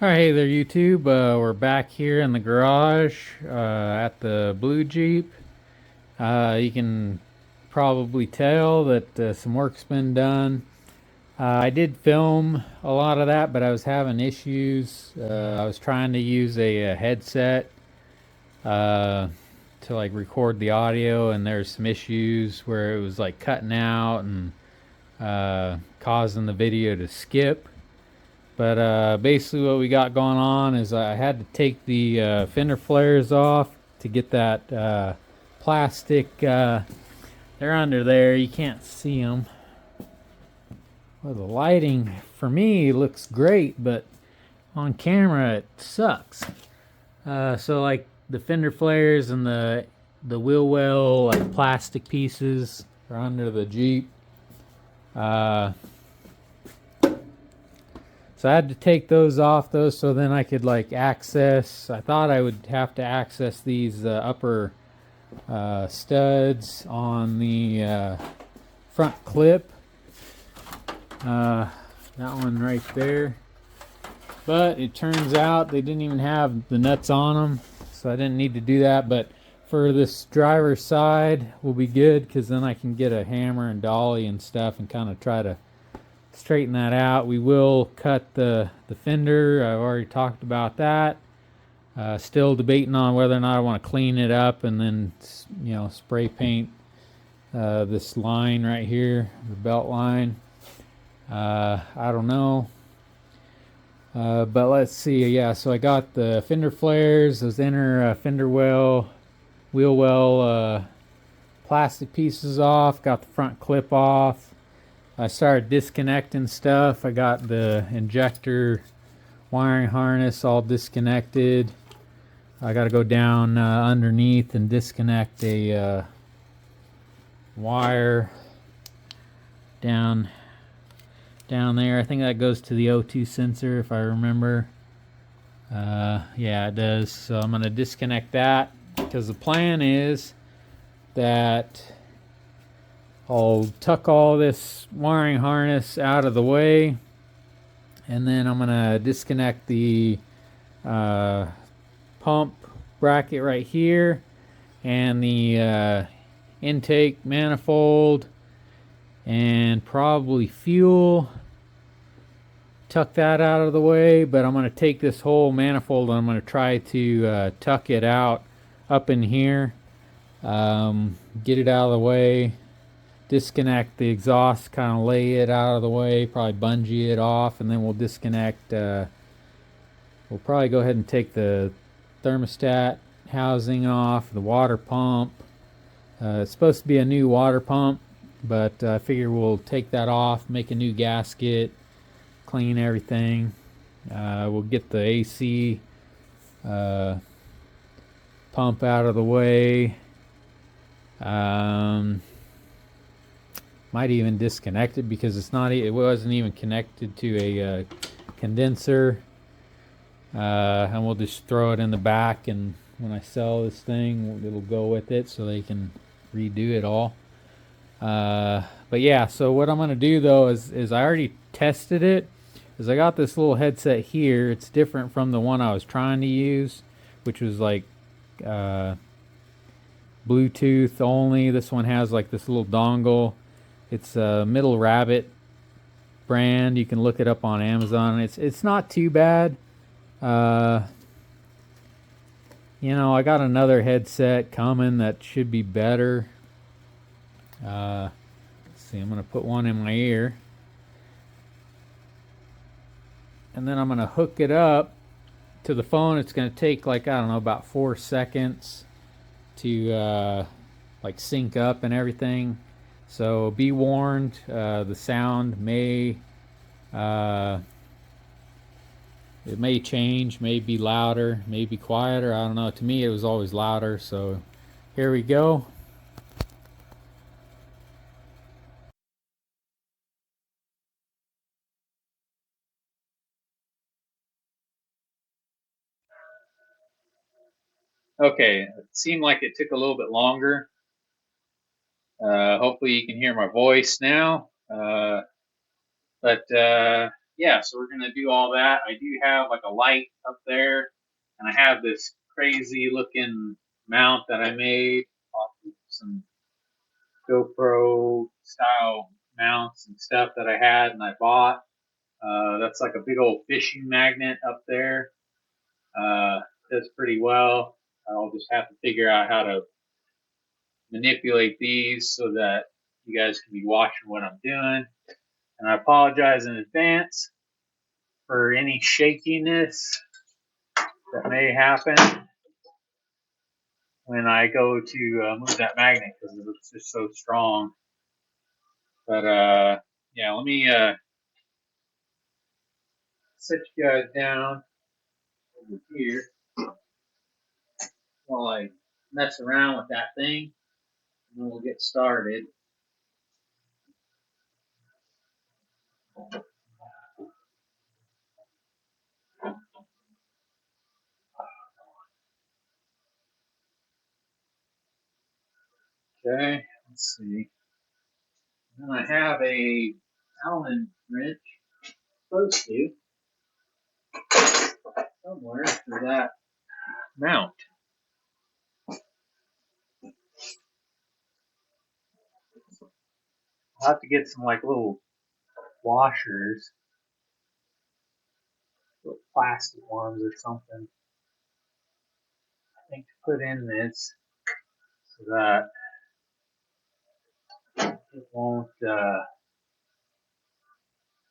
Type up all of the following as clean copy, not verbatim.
All right, hey there, YouTube. We're back here in the garage at the blue Jeep. You can probably tell that some work's been done. I did film a lot of that, but I was having issues. I was trying to use a headset uh, to like record the audio, and there's some issues where it was like cutting out and causing the video to skip. But basically, what we got going on is I had to take the fender flares off to get that plastic. They're under there. You can't see them. Well, the lighting for me looks great, but on camera it sucks. So like the fender flares and the wheel well like plastic pieces are under the Jeep. Uh, So I had to take those off those so then I could like access. I thought I would have to access these upper studs on the front clip. That one right there. But it turns out they didn't even have the nuts on them, so I didn't need to do that. But for this driver's side will be good because then I can get a hammer and dolly and stuff and kind of try to straighten that out. We will cut the fender. I've already talked about that. Still debating on whether or not I want to clean it up and then spray paint this line right here, the belt line. I don't know. But let's see. Yeah, so I got the fender flares, those inner fender wheel well plastic pieces off. Got the front clip off. I started disconnecting stuff. I got the injector wiring harness all disconnected. I got to go down underneath and disconnect a wire down there. I think that goes to the O2 sensor if I remember. Yeah, it does. So I'm going to disconnect that because the plan is that I'll tuck all this wiring harness out of the way, and then I'm going to disconnect the pump bracket right here and the intake manifold and probably fuel. Tuck that out of the way, but I'm going to take this whole manifold and I'm going to try to tuck it out up in here, get it out of the way, disconnect the exhaust, kind of lay it out of the way, probably bungee it off, and then we'll disconnect. We'll probably go ahead and take the thermostat housing off, the water pump. It's supposed to be a new water pump, but I figure we'll take that off, make a new gasket, clean everything. We'll get the AC pump out of the way. Might even disconnect it because it wasn't even connected to a condenser. And we'll just throw it in the back, and when I sell this thing it'll go with it so they can redo it all. But yeah, so what I'm going to do though is I already tested it. I got this little headset here. It's different from the one I was trying to use, which was like Bluetooth only. This one has like this little dongle. It's a Middle Rabbit brand. You can look it up on Amazon. It's not too bad. I got another headset coming that should be better. Let's see, I'm gonna put one in my ear, and then I'm gonna hook it up to the phone. It's gonna take like, I don't know, about 4 seconds to like sync up and everything. So be warned, the sound may it may change, may be louder, may be quieter. I don't know. To me, it was always louder. So here we go. Okay, it seemed like it took a little bit longer. Hopefully you can hear my voice now. But yeah, so we're gonna do all that. I do have like a light up there, and I have this crazy looking mount that I made off of some GoPro style mounts and stuff that I had and I bought. That's like a big old fishing magnet up there. Does pretty well. I'll just have to figure out how to manipulate these so that you guys can be watching what I'm doing. And I apologize in advance for any shakiness that may happen when I go to move that magnet because it's just so strong. But yeah, let me set you guys down over here while I mess around with that thing, and then we'll get started. Okay, let's see. Then I have a Allen wrench close to somewhere for that mount. I'll have to get some like little washers, little plastic ones or something, I think, to put in this so that it won't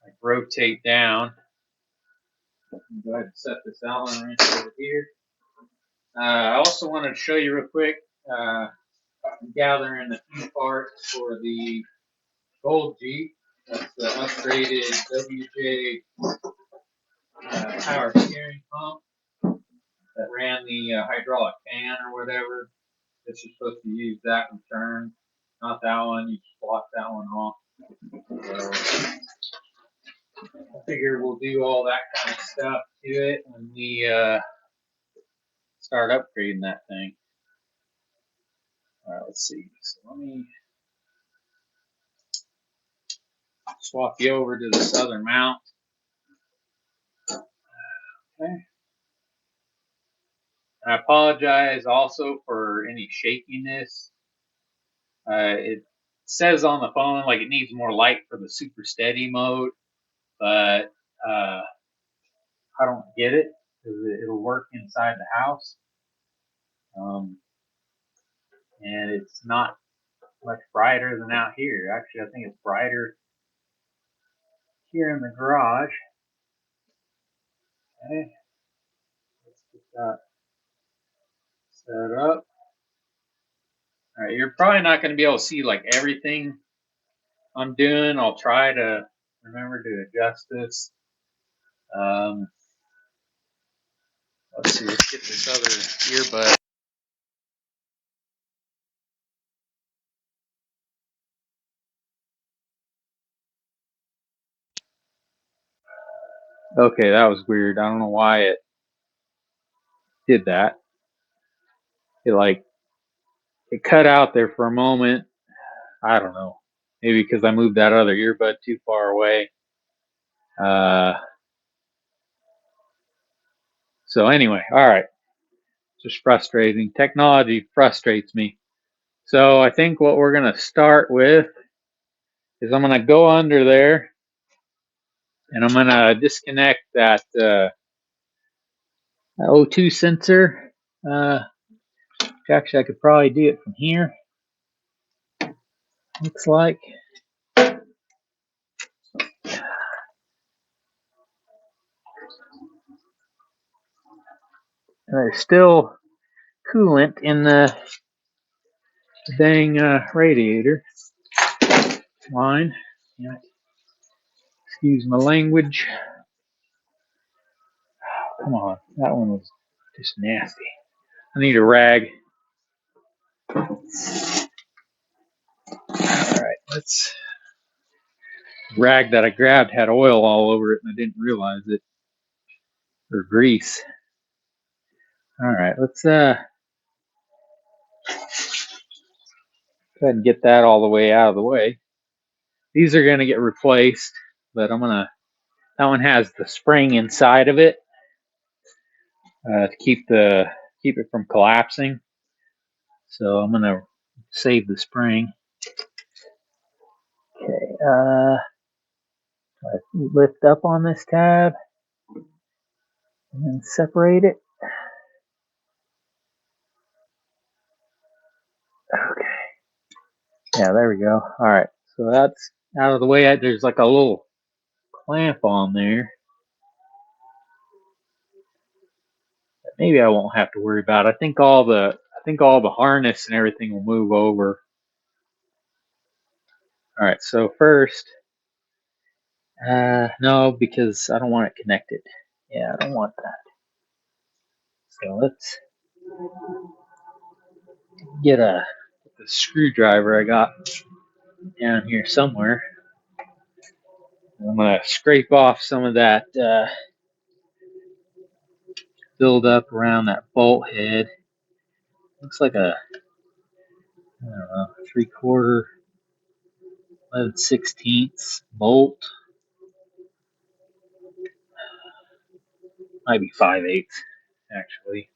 like rotate down. Go ahead and set this Allen wrench over here. I also wanted to show you real quick. I'm gathering a few parts for the Gold Jeep. That's the upgraded WJ power steering pump that ran the hydraulic fan or whatever. This is supposed to use that in turn, not that one. You just block that one off. So I figure we'll do all that kind of stuff to it when we start upgrading that thing. All right, let's see. So let me swap you over to this other mount. Okay. And I apologize also for any shakiness. It says on the phone like it needs more light for the super steady mode, but I don't get it because it'll work inside the house. And it's not much brighter than out here. Actually, I think it's brighter here in the garage. Okay, let's get that set up. All right, you're probably not going to be able to see like everything I'm doing. I'll try to remember to adjust this. Let's see, let's get this other earbud. Okay, that was weird. I don't know why it did that. It cut out there for a moment. I don't know. Maybe because I moved that other earbud too far away. So anyway, all right. Just frustrating. Technology frustrates me. So I think what we're gonna start with is I'm gonna go under there and I'm gonna disconnect that O2 sensor. Actually, I could probably do it from here. Looks like. And there's still coolant in the dang radiator line. Yeah. Excuse my language. Come on, that one was just nasty. I need a rag. All right, let's. Rag that I grabbed had oil all over it and I didn't realize it. Or grease. All right, let's go ahead and get that all the way out of the way. These are going to get replaced, but I'm going to That one has the spring inside of it to keep it from collapsing. So I'm gonna save the spring. Okay, lift up on this tab and then separate it. Okay. Yeah, there we go. All right, so that's out of the way. There's like a little clamp on there. Maybe I won't have to worry about it. I think all the harness and everything will move over. All right, so first, no, because I don't want it connected. Yeah, I don't want that. So let's get the screwdriver I got down here somewhere. I'm gonna scrape off some of that build up around that bolt head. Looks like a, I don't know, 3/4, 11/16 bolt. Might be 5/8 actually.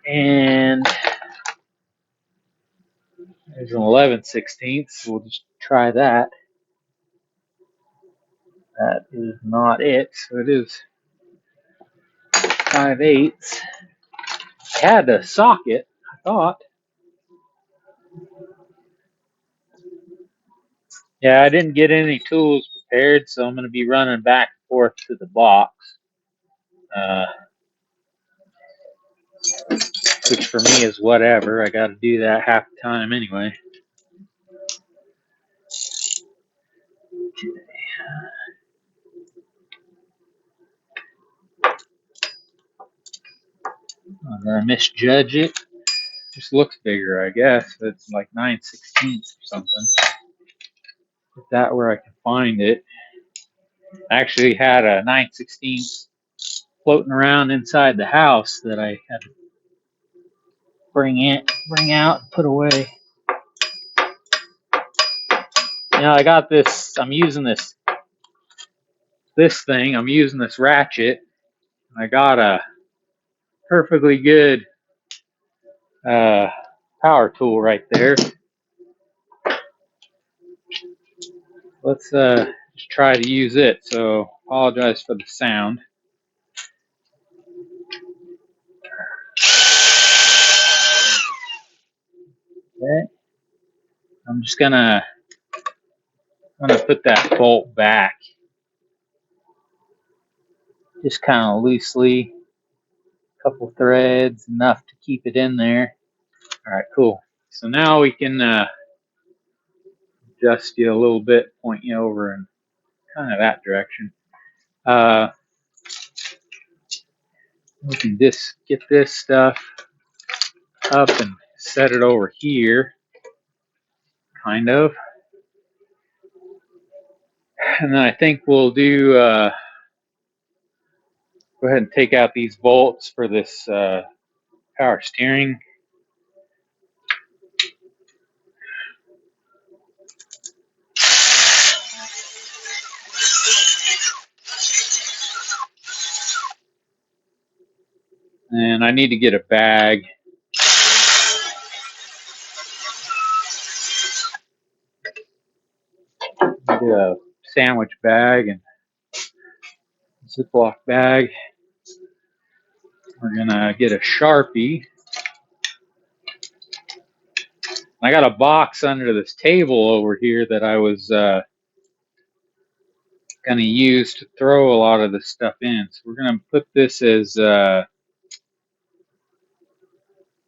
And there's an 11/16. We'll just try that. That is not it. So it is 5/8. I had a socket, I thought. Yeah, I didn't get any tools prepared, so I'm going to be running back and forth to the box. Which for me is whatever. I got to do that half the time anyway. I'm going to misjudge it. Just looks bigger, I guess. It's like 9/16 or something. Put that where I can find it. I actually had a 9/16 floating around inside the house that I had to bring out, and put away. You know, I got this. I'm using this thing. I'm using this ratchet. I got a perfectly good power tool right there. Let's just try to use it. So apologize for the sound. Okay. I'm just gonna put that bolt back, just kind of loosely, a couple threads, enough to keep it in there. All right, cool. So now we can adjust you a little bit, point you over in kind of that direction. We can just get this stuff up and set it over here, kind of. And then I think we'll do, go ahead and take out these bolts for this power steering. And I need to get a bag. Get a sandwich bag and Ziploc bag. We're gonna get a Sharpie. I got a box under this table over here that I was gonna use to throw a lot of this stuff in. So we're gonna put this as let's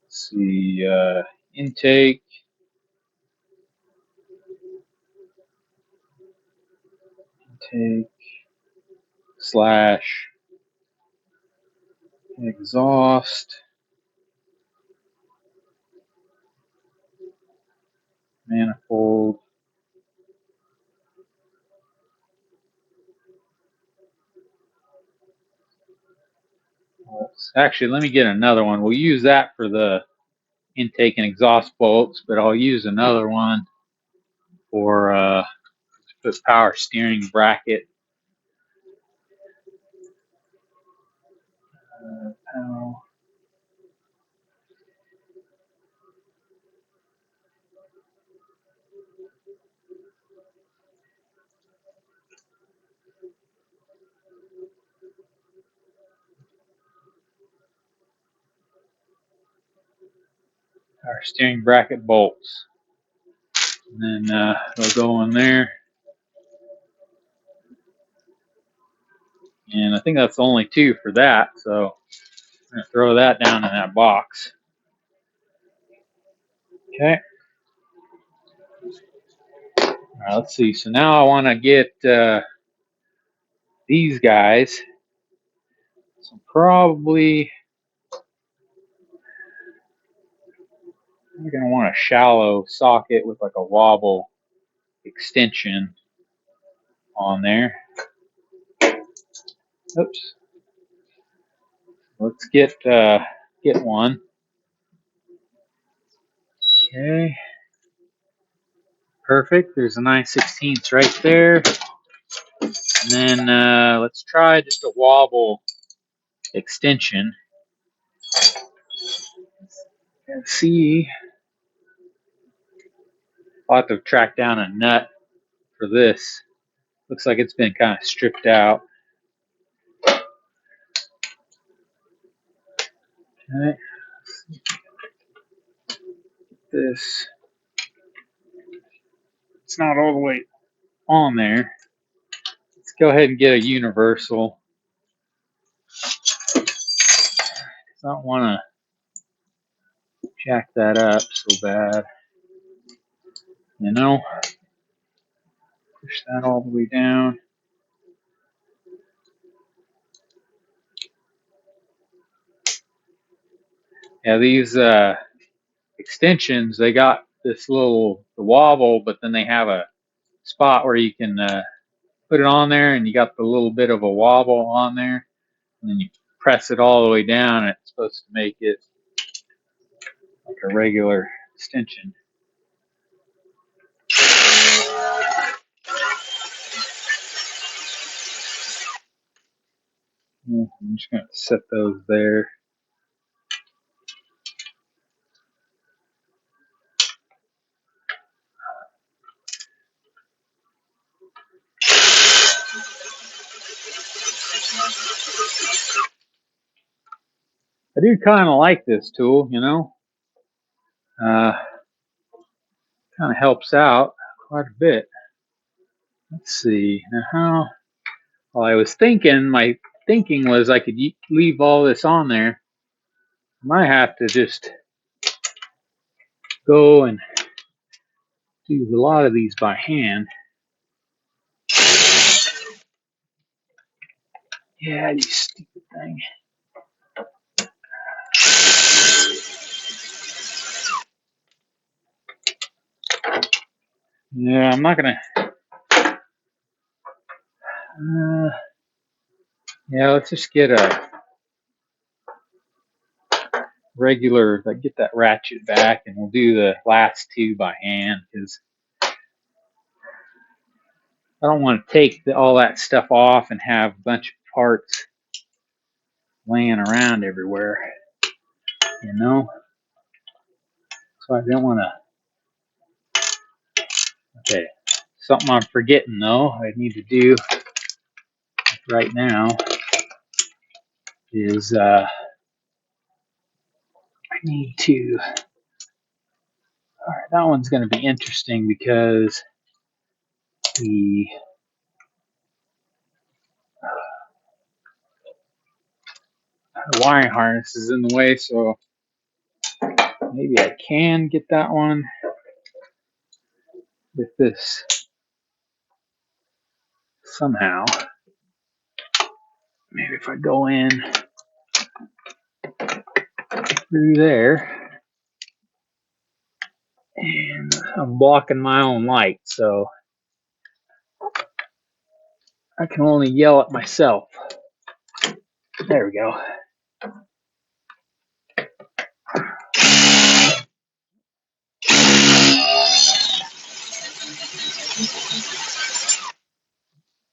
see, intake. Intake slash exhaust manifold. Actually, let me get another one. We'll use that for the intake and exhaust bolts, but I'll use another one for the power steering bracket. Oh. Our steering bracket bolts. And then they'll go in there. And I think that's only 2 for that, so I'm going to throw that down in that box. Okay. All right, let's see. So now I want to get these guys. So probably I'm going to want a shallow socket with like a wobble extension on there. Oops. Let's get one. Okay. Perfect. There's a 9/16 right there. And then let's try just a wobble extension. And see. I'll have to track down a nut for this. Looks like it's been kind of stripped out. Okay. This. It's not all the way on there. Let's go ahead and get a universal. I don't want to jack that up so bad. You know? Push that all the way down. Yeah, these extensions, they got this little wobble, but then they have a spot where you can put it on there, and you got the little bit of a wobble on there, and then you press it all the way down, and it's supposed to make it like a regular extension. I'm just going to set those there. I do kind of like this tool, you know. Kind of helps out quite a bit. Let's see. Now how? Well, I was thinking, my thinking was I could leave all this on there. I might have to just go and do a lot of these by hand. Yeah, you stupid thing. Yeah, I'm not gonna. Yeah, let's just get a regular. Like, get that ratchet back, and we'll do the last 2 by hand because I don't want to take all that stuff off and have a bunch of parts laying around everywhere. You know, so I don't want to. Okay, something I'm forgetting though. I need to do right now is I need to. All right, that one's going to be interesting because the wiring harness is in the way, so maybe I can get that one with this somehow. Maybe if I go in through there, and I'm blocking my own light, so I can only yell at myself. There we go.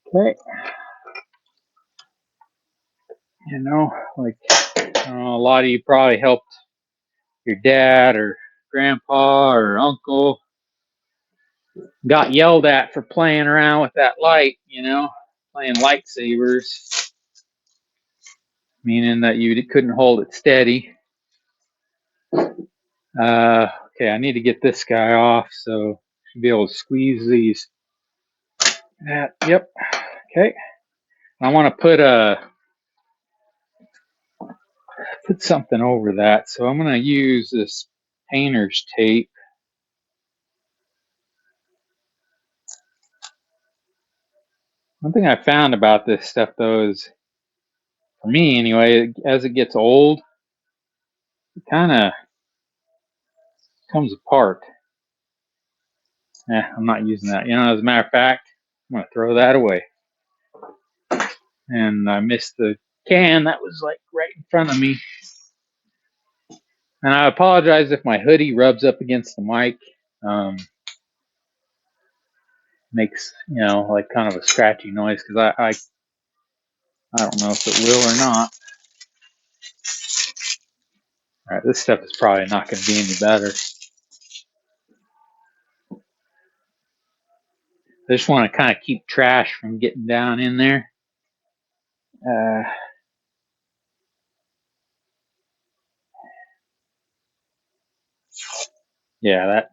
Okay. You know, like A lot of you probably helped your dad or grandpa or uncle. Got yelled at for playing around with that light, you know, playing lightsabers, meaning that you couldn't hold it steady. Okay, I need to get this guy off, so should be able to squeeze these. Yep. Okay. I want to put something over that, so I'm going to use this painter's tape. One thing I found about this stuff, though, is for me anyway, as it gets old, it kind of comes apart. I'm not using that. You know, as a matter of fact, I'm going to throw that away. And I missed the can that was like right in front of me. And I apologize if my hoodie rubs up against the mic. Makes, you know, like kind of a scratchy noise because I don't know if it will or not. All right, this stuff is probably not going to be any better. I just want to kind of keep trash from getting down in there. Yeah, that.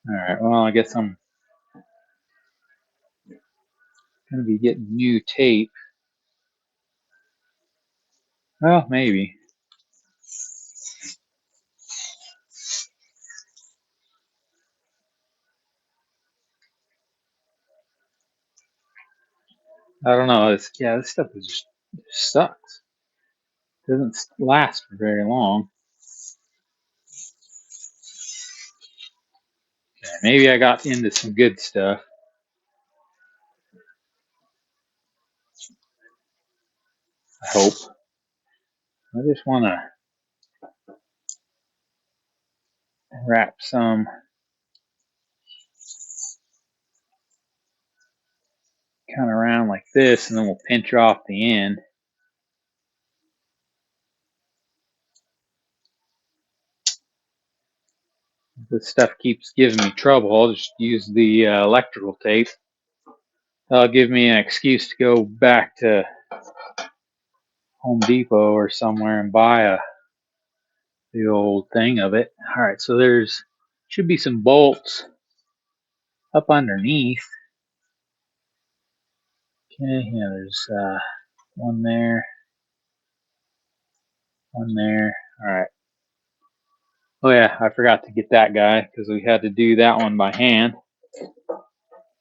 All right, well, I guess I'm going to be getting new tape. Well, maybe. I don't know. This stuff is just sucks. It doesn't last for very long. Okay, maybe I got into some good stuff. I hope. I just want to wrap some kind of around like this, and then we'll pinch off the end. If this stuff keeps giving me trouble, I'll just use the electrical tape. That'll give me an excuse to go back to Home Depot or somewhere and buy the old thing of it. All right, so there's should be some bolts up underneath. Okay, yeah, there's one there, one there. All right. Oh yeah, I forgot to get that guy because we had to do that one by hand.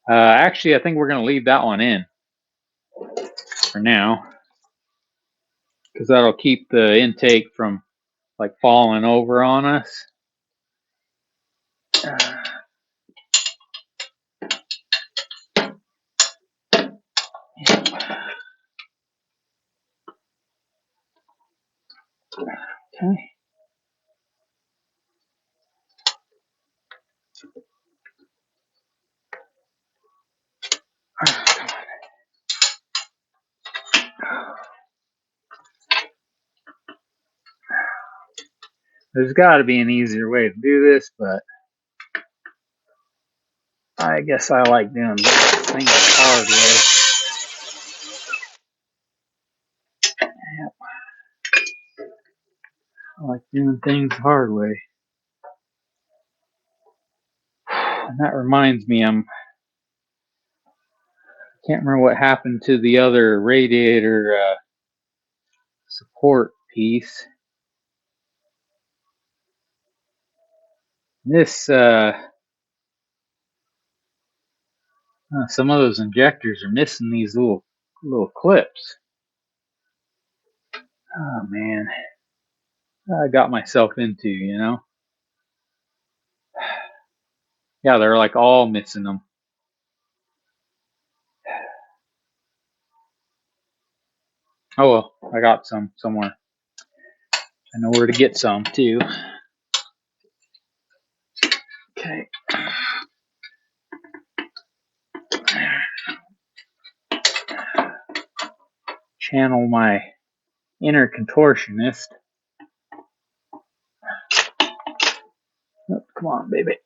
Actually, I think we're going to leave that one in for now because that'll keep the intake from like falling over on us. Okay. There's got to be an easier way to do this, but I guess I like doing things the hard way. Yep. I like doing things the hard way. And that reminds me, can't remember what happened to the other radiator support piece. This some of those injectors are missing these little clips. Oh man, I got myself into, you know. Yeah, they're like all missing them. Oh well, I got some somewhere. I know where to get some too. Okay. channel my inner contortionist. Oh, come on, baby.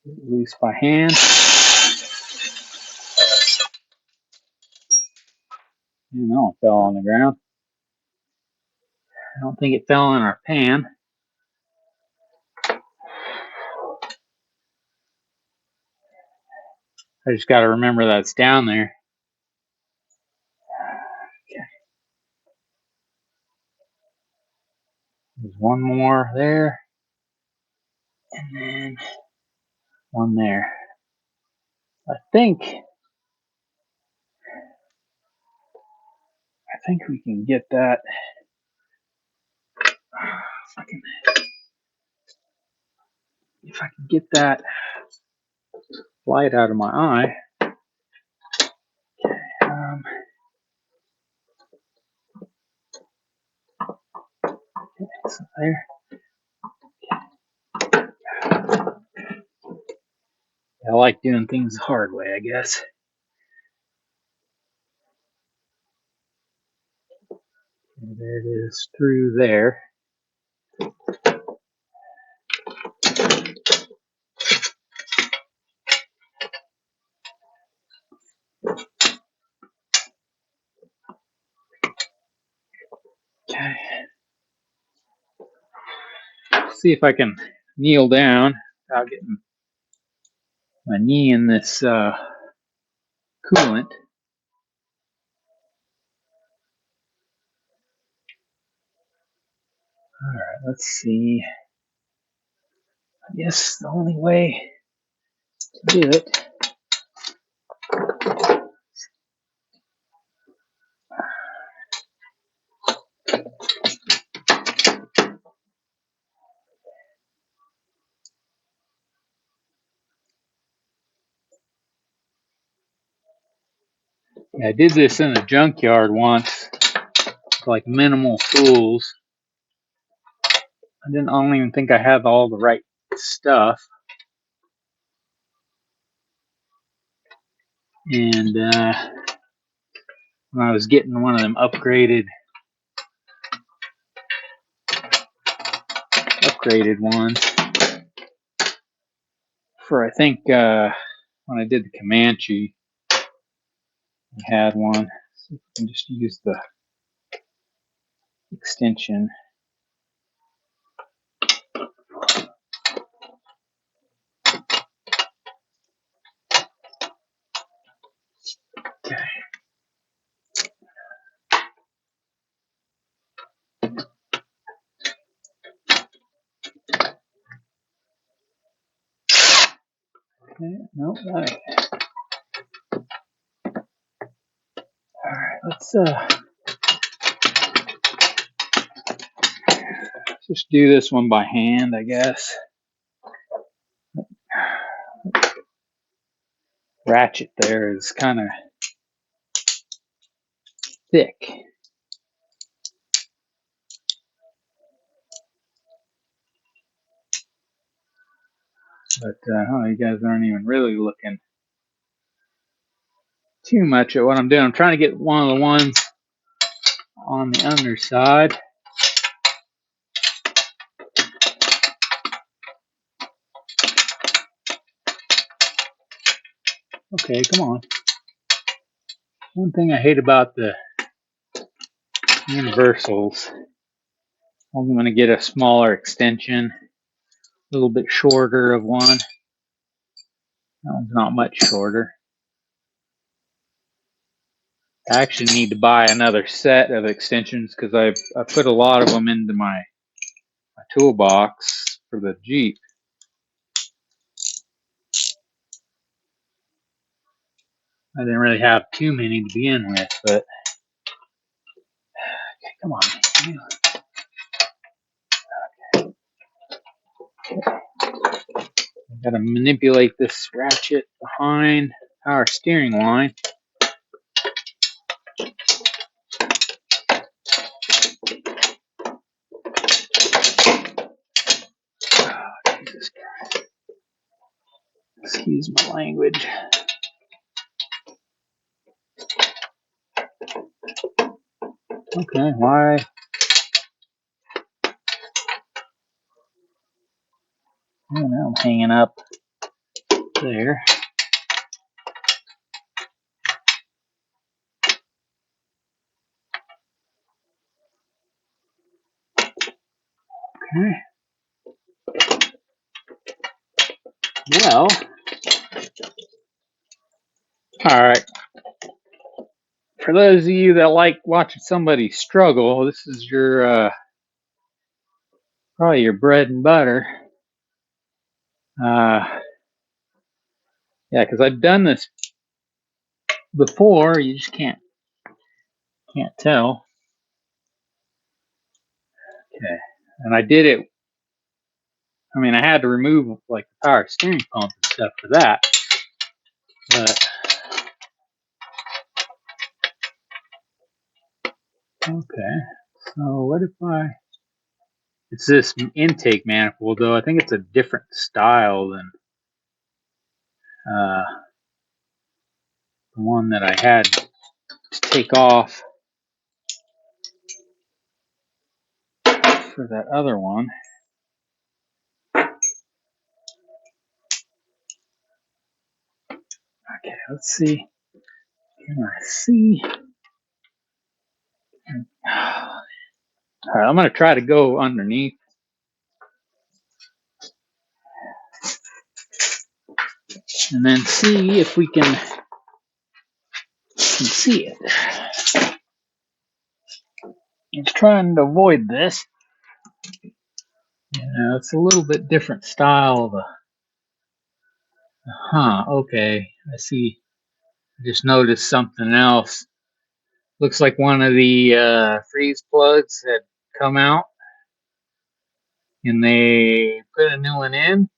Loose by hand. No, it fell on the ground. I don't think it fell in our pan. I just got to remember that it's down there. Okay. There's one more there. And then one there. I think we can get that. If I can get that light out of my eye. So there. I like doing things the hard way, I guess. And there it is through there. Okay. See if I can kneel down without getting my knee in this coolant. Alright, let's see. I guess the only way to do it I did this in a junkyard once, like minimal tools. I don't even think I had all the right stuff. And when I was getting one of them upgraded ones for, I think when I did the Comanche, I had one. So you can just use the extension. Okay. Okay, nope, got it. Alright, let's just do this one by hand, I guess. Ratchet there is kind of thick. But you guys aren't even really looking too much at what I'm doing. I'm trying to get one of the ones on the underside. Okay, come on. One thing I hate about the universals, I'm going to get a smaller extension, a little bit shorter of one. That one's not much shorter. I actually need to buy another set of extensions because I put a lot of them into my toolbox for the Jeep. I didn't really have too many to begin with, but okay, come on. Got to manipulate this ratchet behind our steering line. Jesus Christ. Excuse my language. Okay, why? Oh, now I'm hanging up there. Okay. Well, all right. For those of you that like watching somebody struggle, this is your probably your bread and butter. Yeah, because I've done this before. You just can't tell. Okay, and I did it. I mean, I had to remove like the power steering pump and stuff for that. But okay, so what if I? It's this intake manifold, though. I think it's a different style than the one that I had to take off for that other one. Okay, let's see. Can I see? All right, I'm going to try to go underneath and then see if we can see it. I'm trying to avoid this. Yeah, it's a little bit different style of a. Okay. I see. I just noticed something else. Looks like one of the freeze plugs had come out and they put a new one in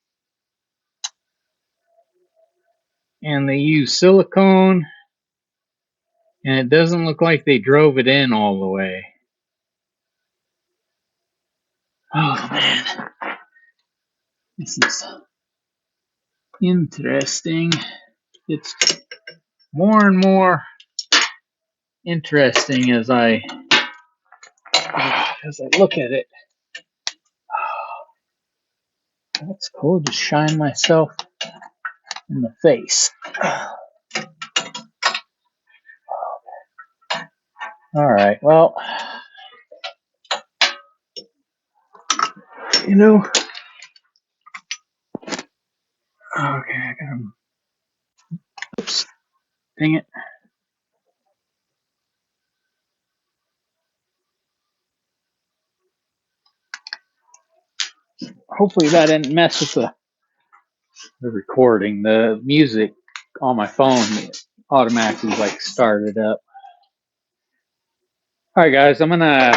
and they use silicone and it doesn't look like they drove it in all the way. Oh man. This is interesting. It's more and more interesting as I look at it. That's cool. Just shine myself in the face. All right. Well, you know. Okay, I got him. Oops. Dang it. Hopefully that didn't mess with the recording. The music on my phone automatically like started up. All right, guys. I'm gonna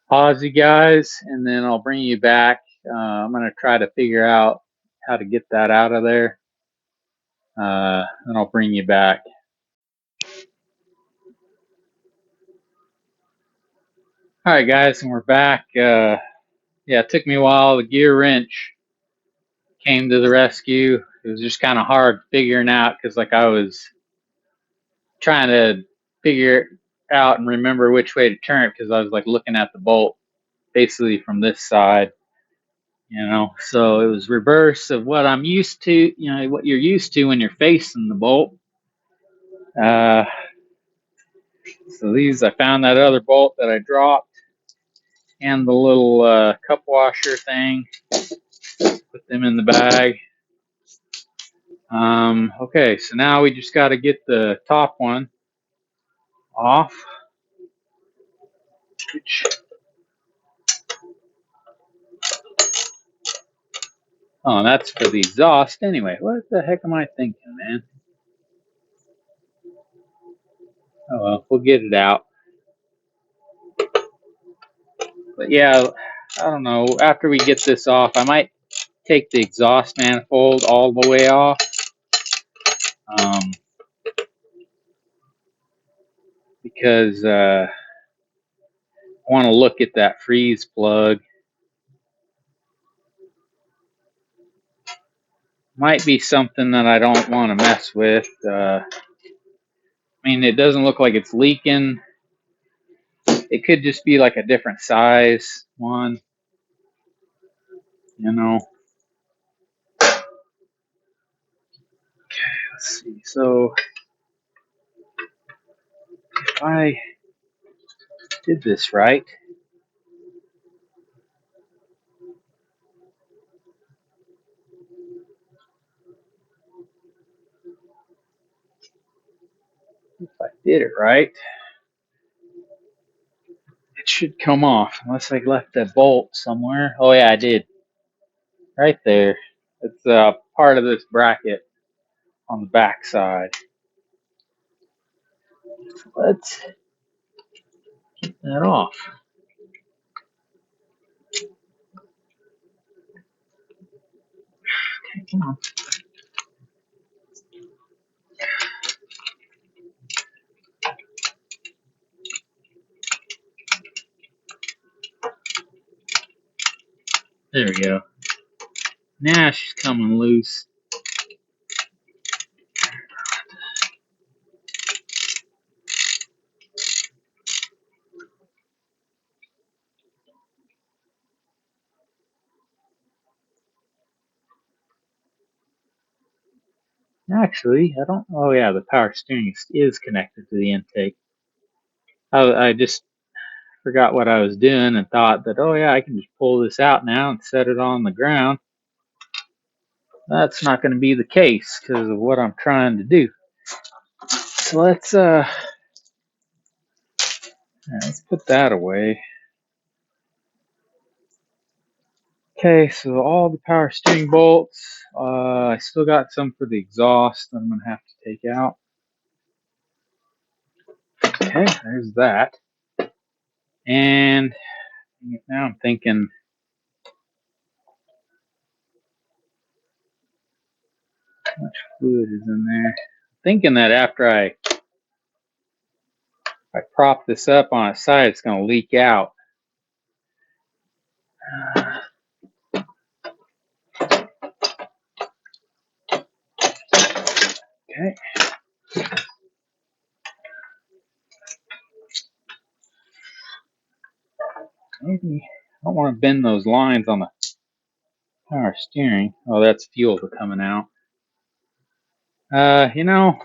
pause you guys, and then I'll bring you back. I'm gonna try to figure out how to get that out of there, and I'll bring you back. All right, guys, and we're back. Yeah, it took me a while. The gear wrench came to the rescue. It was just kind of hard figuring out because, like, I was trying to figure out and remember which way to turn it because I was like looking at the bolt basically from this side, you know. So it was reverse of what I'm used to, you know, what you're used to when you're facing the bolt. So these, I found that other bolt that I dropped and the little cup washer thing. Put them in the bag. Okay, so now we just got to get the top one off. Oh, that's for the exhaust anyway. What the heck am I thinking, man? Oh well, we'll get it out. But yeah, I don't know. After we get this off, I might take the exhaust manifold all the way off. Because I want to look at that freeze plug Might be something that I don't want to mess with. I mean, it doesn't look like it's leaking. It could just be like a different size one, you know. Let's see. So if I did this right, if I did it right, it should come off. Unless I left that bolt somewhere. Oh yeah, I did. Right there. It's part of this bracket on the back side. Let's get that off. Okay, come on. There we go. Now she's coming loose. Actually, I don't. Oh yeah, the power steering is connected to the intake. I just forgot what I was doing and thought that, oh yeah, I can just pull this out now and set it on the ground. That's not going to be the case because of what I'm trying to do. So let's put that away. Okay, so all the power steering bolts. I still got some for the exhaust that I'm going to have to take out. Okay, there's that. And now I'm thinking, how much fluid is in there? I'm thinking that after I prop this up on its side, it's going to leak out. Okay. Maybe I don't want to bend those lines on the power steering. Oh, that's fuel coming out. You know,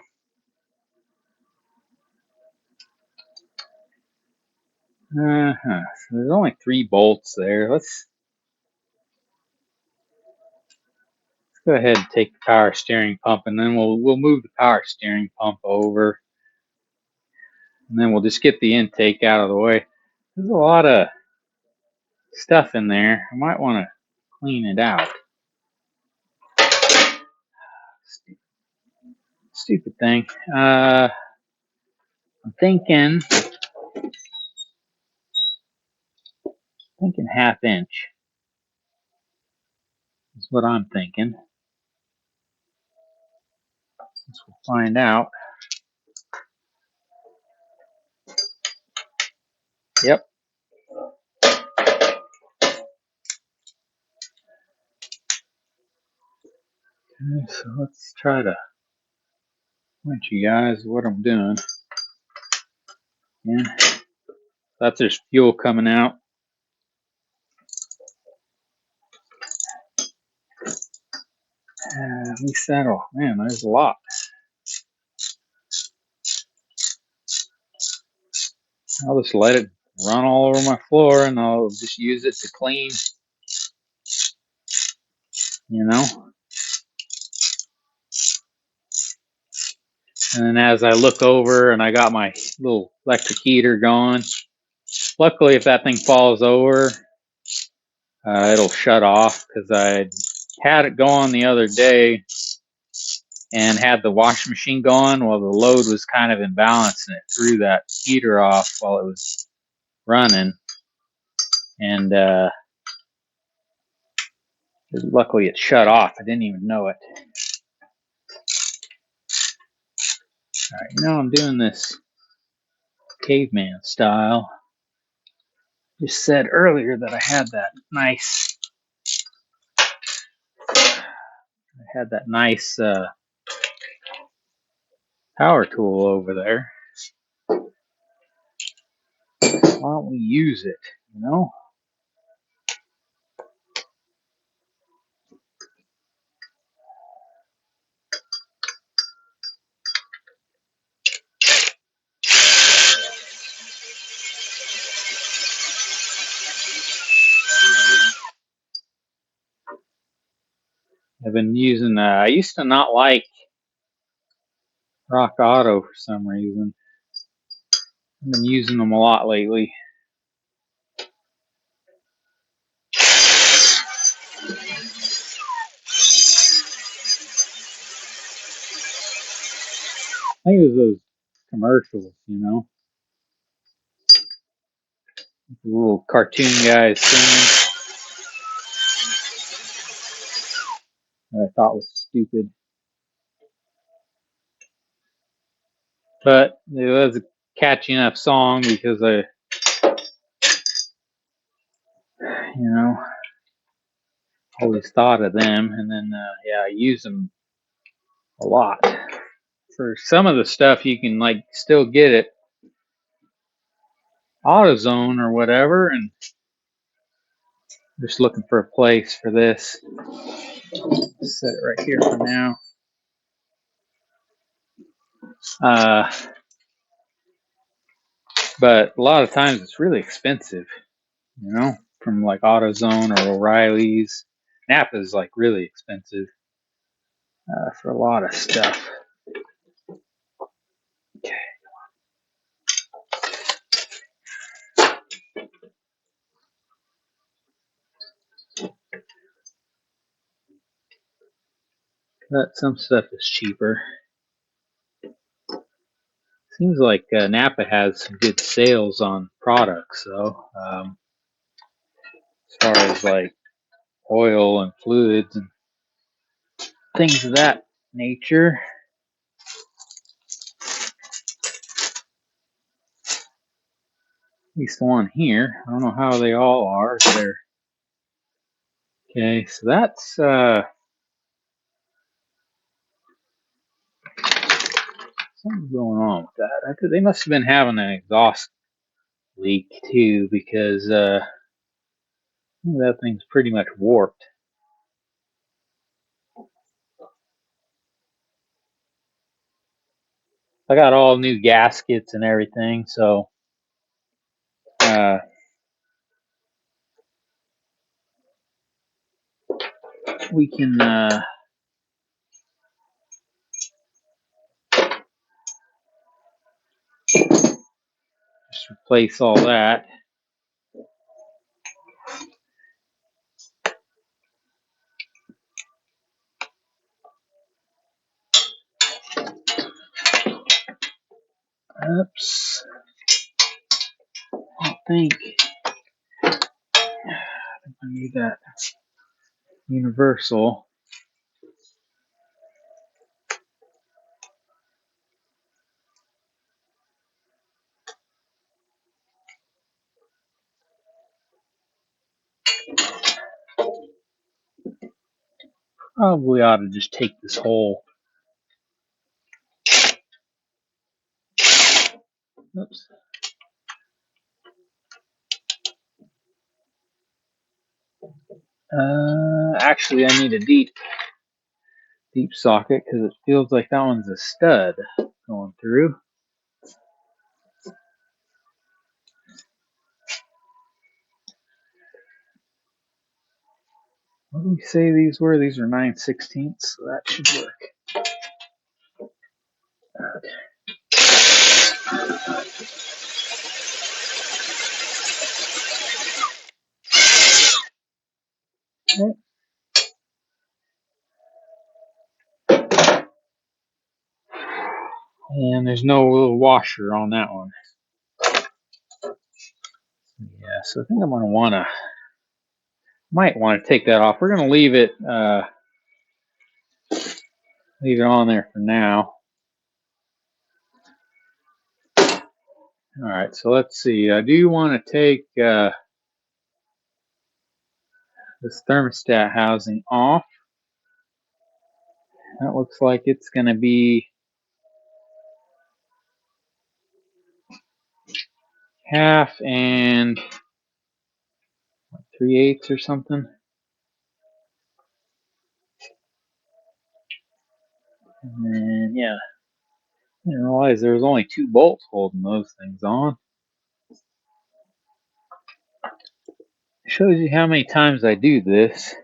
so there's only 3 bolts there. Let's go ahead and take the power steering pump, and then we'll move the power steering pump over, and then we'll just get the intake out of the way. There's a lot of stuff in there. I might want to clean it out. Stupid thing. I'm thinking 1/2 inch is what I'm thinking. We'll find out. Yep. So let's try to point you guys what I'm doing. Yeah, that's there's fuel coming out. At least that'll, man, there's a lot. I'll just let it run all over my floor, and I'll just use it to clean, you know. And then as I look over, and I got my little electric heater going. Luckily, if that thing falls over, it'll shut off, because I had it going the other day and had the washing machine going. Well, the load was kind of imbalanced, and it threw that heater off while it was running. And luckily it shut off. I didn't even know it. All right, you know, I'm doing this caveman style. Just said earlier that I had that nice, I had that nice power tool over there. Why don't we use it, you know? I've been using, I used to not like Rock Auto for some reason. I've been using them a lot lately. I think it was those commercials, you know? The little cartoon guys singing that I thought was stupid. But it was a catchy enough song because I, you know, always thought of them. And then, yeah, I use them a lot. For some of the stuff, you can, like, still get it AutoZone or whatever. And just looking for a place for this. Set it right here for now. But a lot of times it's really expensive, you know, from like AutoZone or O'Reilly's. Napa is like really expensive for a lot of stuff. Okay. But some stuff is cheaper. Seems like Napa has some good sales on products, though. As far as like oil and fluids and things of that nature. At least the one here. I don't know how they all are. They're okay. So that's something's going on with that. They must have been having an exhaust leak too, because that thing's pretty much warped. I got all new gaskets and everything, so we can just replace all that. Oops. I think I need that universal. Probably ought to just take this whole. Oops. Actually, I need a deep socket because it feels like that one's a stud going through. What do we say these were? These are 9/16, so that should work. Okay. And there's no little washer on that one. Yeah, so I think I'm gonna might want to take that off. We're gonna leave it on there for now. All right, so let's see. I do want to take this thermostat housing off. That looks like it's going to be half and 3/8 or something. And then, yeah, I didn't realize there was only 2 bolts holding those things on. It shows you how many times I do this.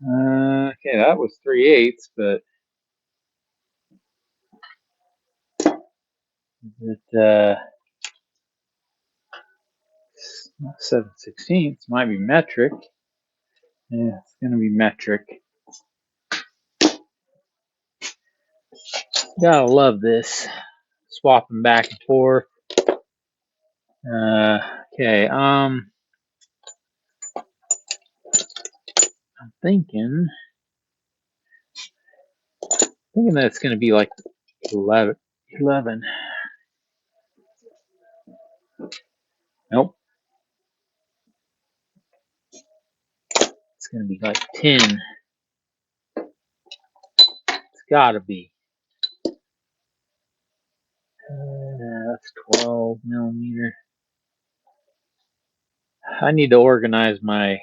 Okay, that was 3/8, but it 7/16 might be metric. Yeah, it's gonna be metric. Gotta love this, swapping back and forth. Okay, I'm thinking that it's gonna be like 11. Nope, it's gonna be like 10. It's gotta be. That's 12 millimeter. I need to organize my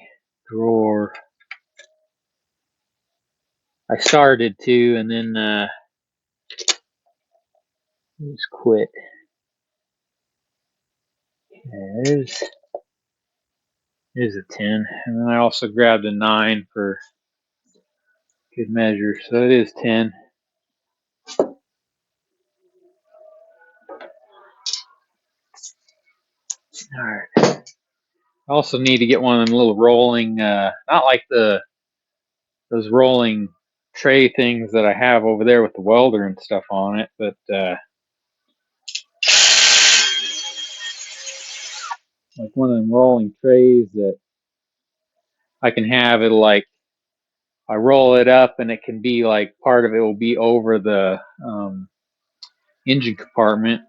drawer. I started to, and then just quit. Okay, there's a 10, and then I also grabbed a 9 for good measure, so it is 10. All right. I also need to get one of them little rolling, not like those rolling tray things that I have over there with the welder and stuff on it, but like one of them rolling trays that I can have. It'll like, I roll it up and it can be like part of it will be over the engine compartment,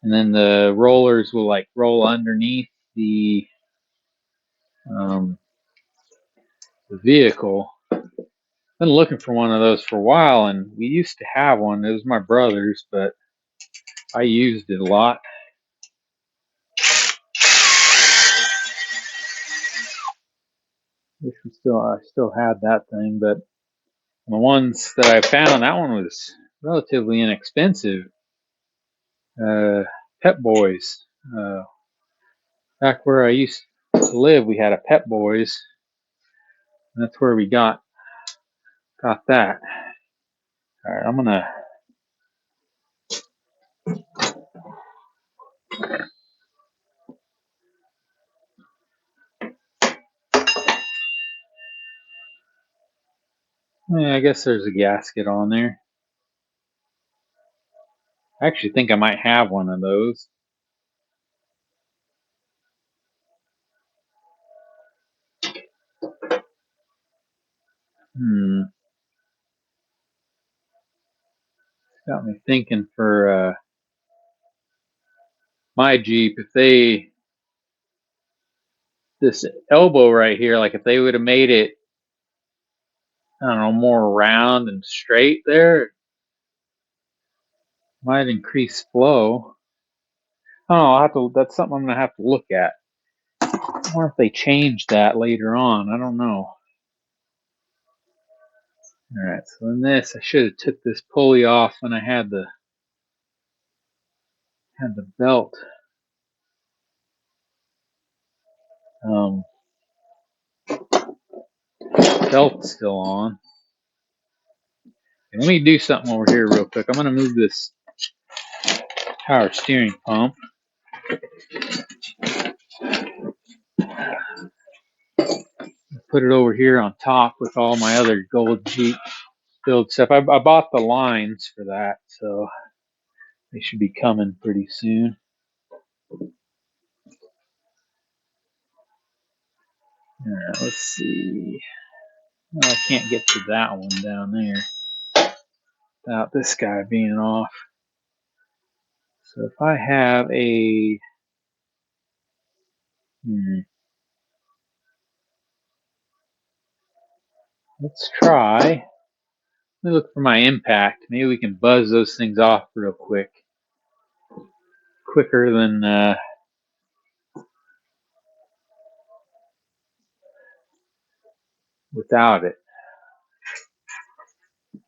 and then the rollers will like roll underneath um, the vehicle. Been looking for one of those for a while, and we used to have one. It was my brother's, but I used it a lot. Wish I still had that thing, but the ones that I found, that one was relatively inexpensive. Pep Boys. Back where I used to live, we had a Pep Boys, and that's where we got that. All right, I'm gonna. Yeah, I guess there's a gasket on there. I actually think I might have one of those. Got me thinking for my Jeep, if this elbow right here, like if they would have made it, I don't know, more round and straight there, it might increase flow. Oh, that's something I'm gonna have to look at. I wonder if they changed that later on. I don't know. All right, so in this, I should have took this pulley off when I had the belt. Belt's still on. And let me do something over here real quick. I'm gonna move this power steering pump. Put it over here on top with all my other gold Jeep build stuff. I bought the lines for that, so they should be coming pretty soon. All right, let's see. Well, I can't get to that one down there without this guy being off. So if I have a let's try. Let me look for my impact. Maybe we can buzz those things off real quick. Quicker than without it. It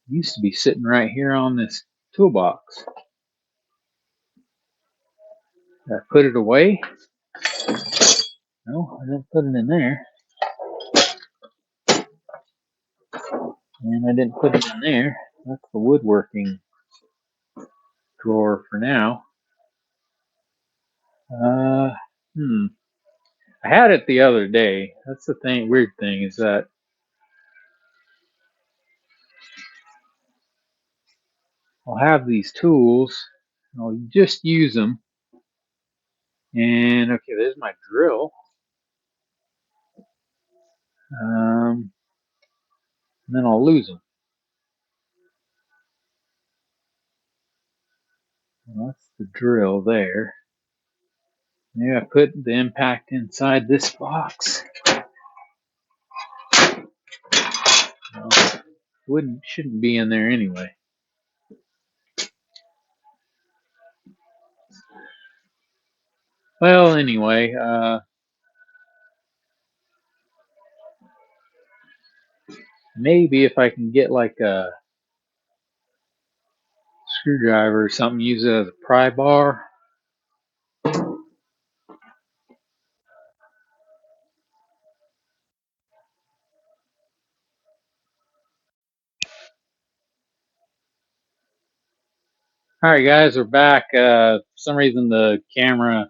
used to be sitting right here on this toolbox. Did I put it away? No, I didn't put it in there. And I didn't put it in there. That's the woodworking drawer for now. Uh, I had it the other day. That's the thing. Weird thing is that I'll have these tools. I'll just use them. And okay, there's my drill. And then I'll lose them. Well, that's the drill there. Maybe I put the impact inside this box. Well, shouldn't be in there anyway. Well, anyway, maybe if I can get like a screwdriver or something, use it as a pry bar. Alright guys, we're back. For some reason the camera,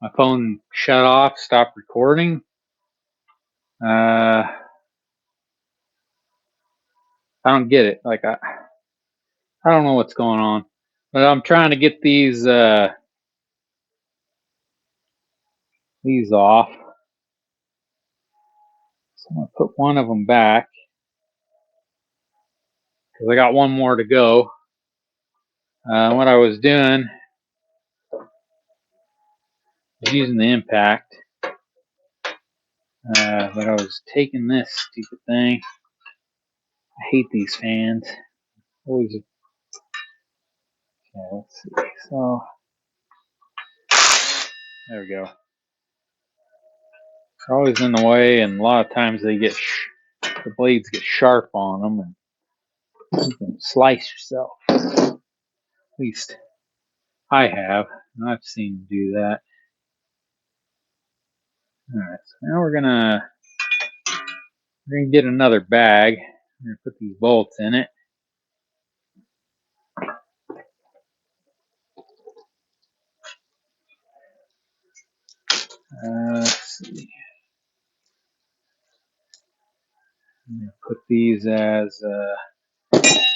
my phone shut off, stopped recording. I don't get it. Like I don't know what's going on. But I'm trying to get these off. So I'm gonna put one of them back because I got one more to go. What I was doing was using the impact, but I was taking this stupid thing. I hate these fans. Always. Okay, let's see. So there we go. They're always in the way, and a lot of times they get the blades get sharp on them, and you can slice yourself. At least I have, and I've seen them do that. All right, so now we're gonna get another bag. I'm gonna put these bolts in it. Let's see. I'm gonna put these as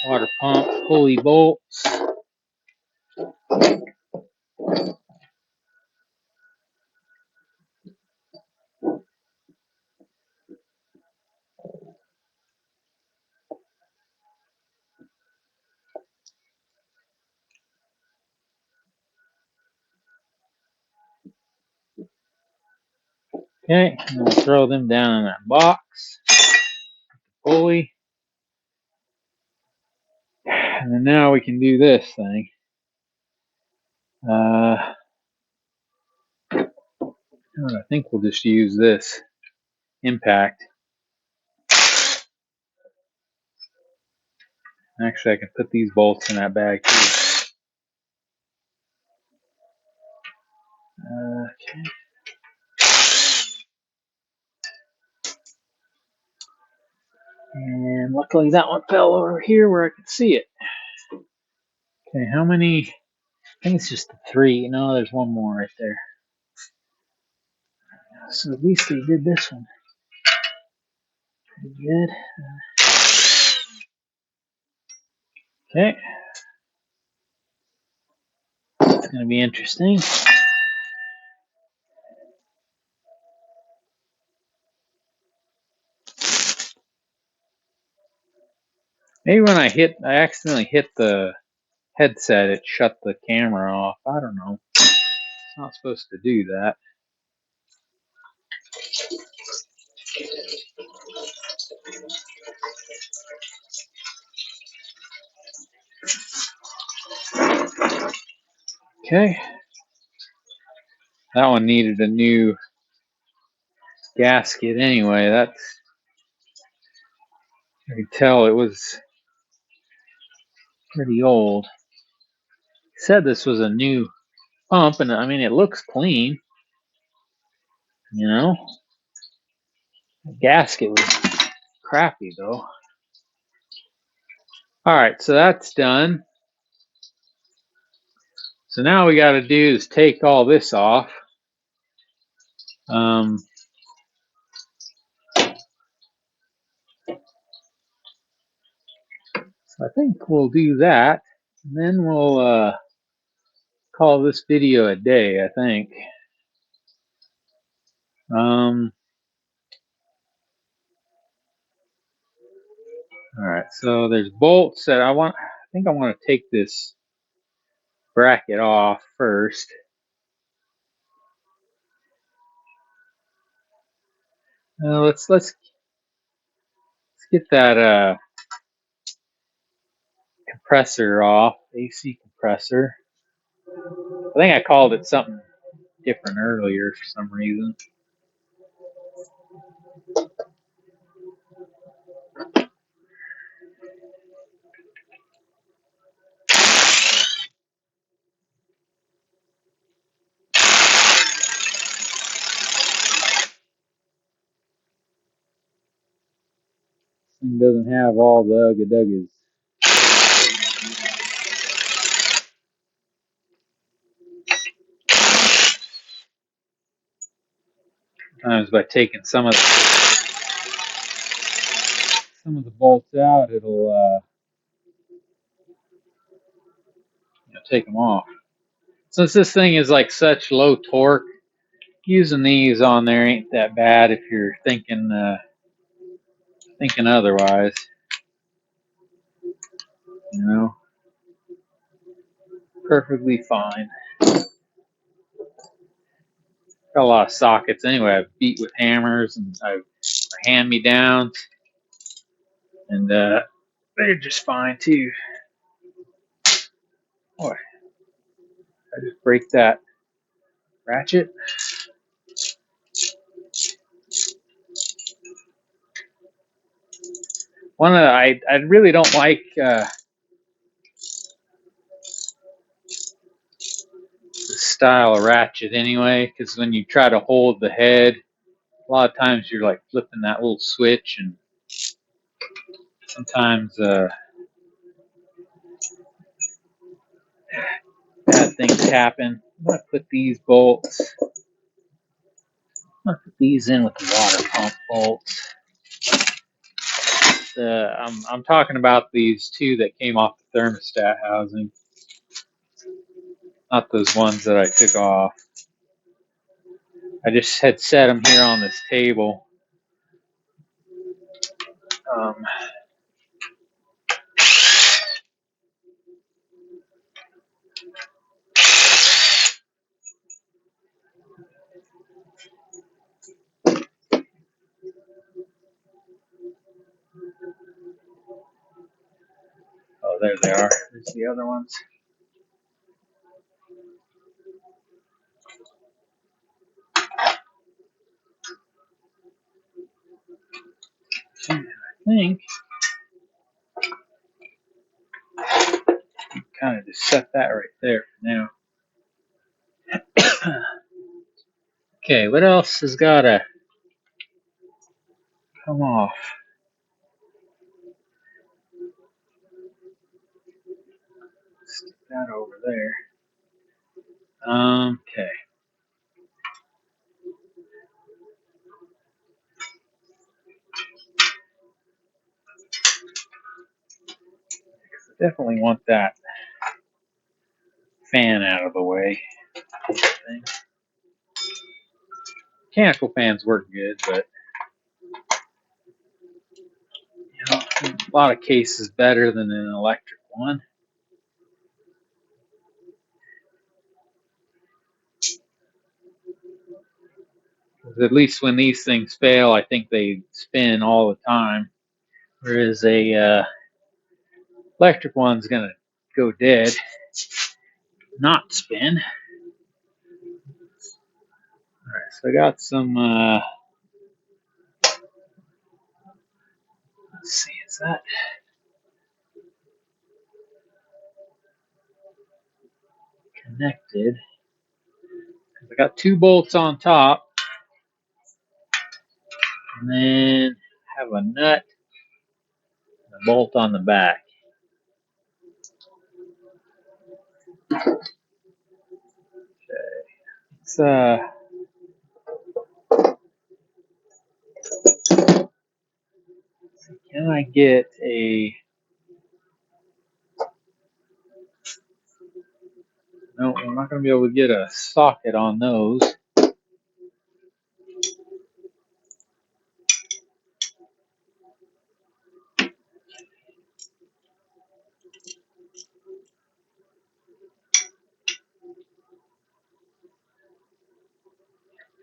water pump pulley bolts. Okay, and we'll throw them down in that box. Pulley. And then now we can do this thing. I think we'll just use this impact. Actually, I can put these bolts in that bag too. Okay. And luckily that one fell over here where I could see it. Okay, how many? I think it's just the 3. No, there's one more right there. So at least they did this one. Pretty good. Okay. It's going to be interesting. Maybe when I accidentally hit the headset, it shut the camera off. I don't know. It's not supposed to do that. Okay. That one needed a new gasket anyway. I could tell it was pretty old. It said this was a new pump, and I mean, it looks clean. You know, the gasket was crappy though. All right, so that's done. So now we got to do is take all this off. So I think we'll do that, and then we'll call this video a day, I think. All right, so there's bolts that I think I want to take this bracket off first. Let's get that compressor off, AC compressor. I think I called it something different earlier for some reason. This thing doesn't have all the ugga-duggas. Sometimes by taking some of the bolts out, it'll take them off. Since this thing is like such low torque, using these on there ain't that bad if you're thinking otherwise. You know, perfectly fine. Got a lot of sockets anyway. I've beat with hammers and I've hand-me-downs, and they're just fine too. Boy, I just break that ratchet. I really don't like this style of ratchet anyway, because when you try to hold the head, a lot of times you're like flipping that little switch, and sometimes bad things happen. I'm gonna put these bolts. I'm gonna put these in with the water pump bolts. I'm talking about these two that came off the thermostat housing, not those ones that I took off. I just had set them here on this table. Oh, there they are. There's the other ones. I think kind of just set that right there for now. Okay, what else has got to come off? Stick that over there. Okay. I definitely want that fan out of the way. Mechanical fans work good, but you know, in a lot of cases better than an electric one. At least when these things fail, I think they spin all the time. Whereas a electric one's gonna go dead not spin. Alright, so I got some, let's see, is that connected? I got two bolts on top, and then have a nut and a bolt on the back. It's, can I get a, no, we're not going to be able to get a socket on those.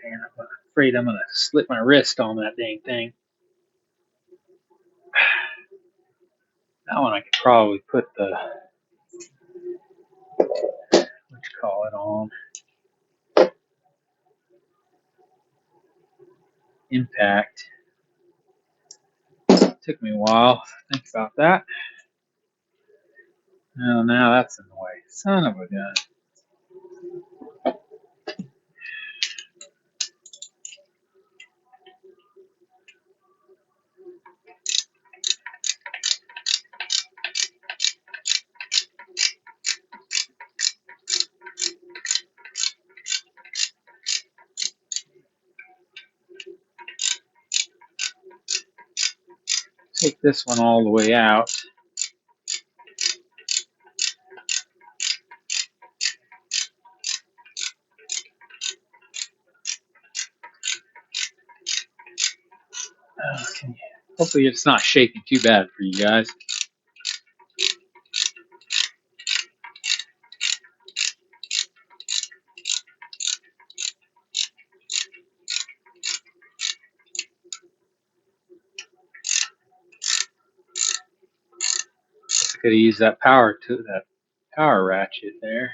Man, I'm afraid I'm going to slip my wrist on that dang thing. That one I could probably put the, what you call it, on. Impact. Took me a while to think about that. Oh, now that's in the way. Son of a gun. Take this one all the way out. Okay. Hopefully it's not shaking too bad for you guys. I could have used that power ratchet there.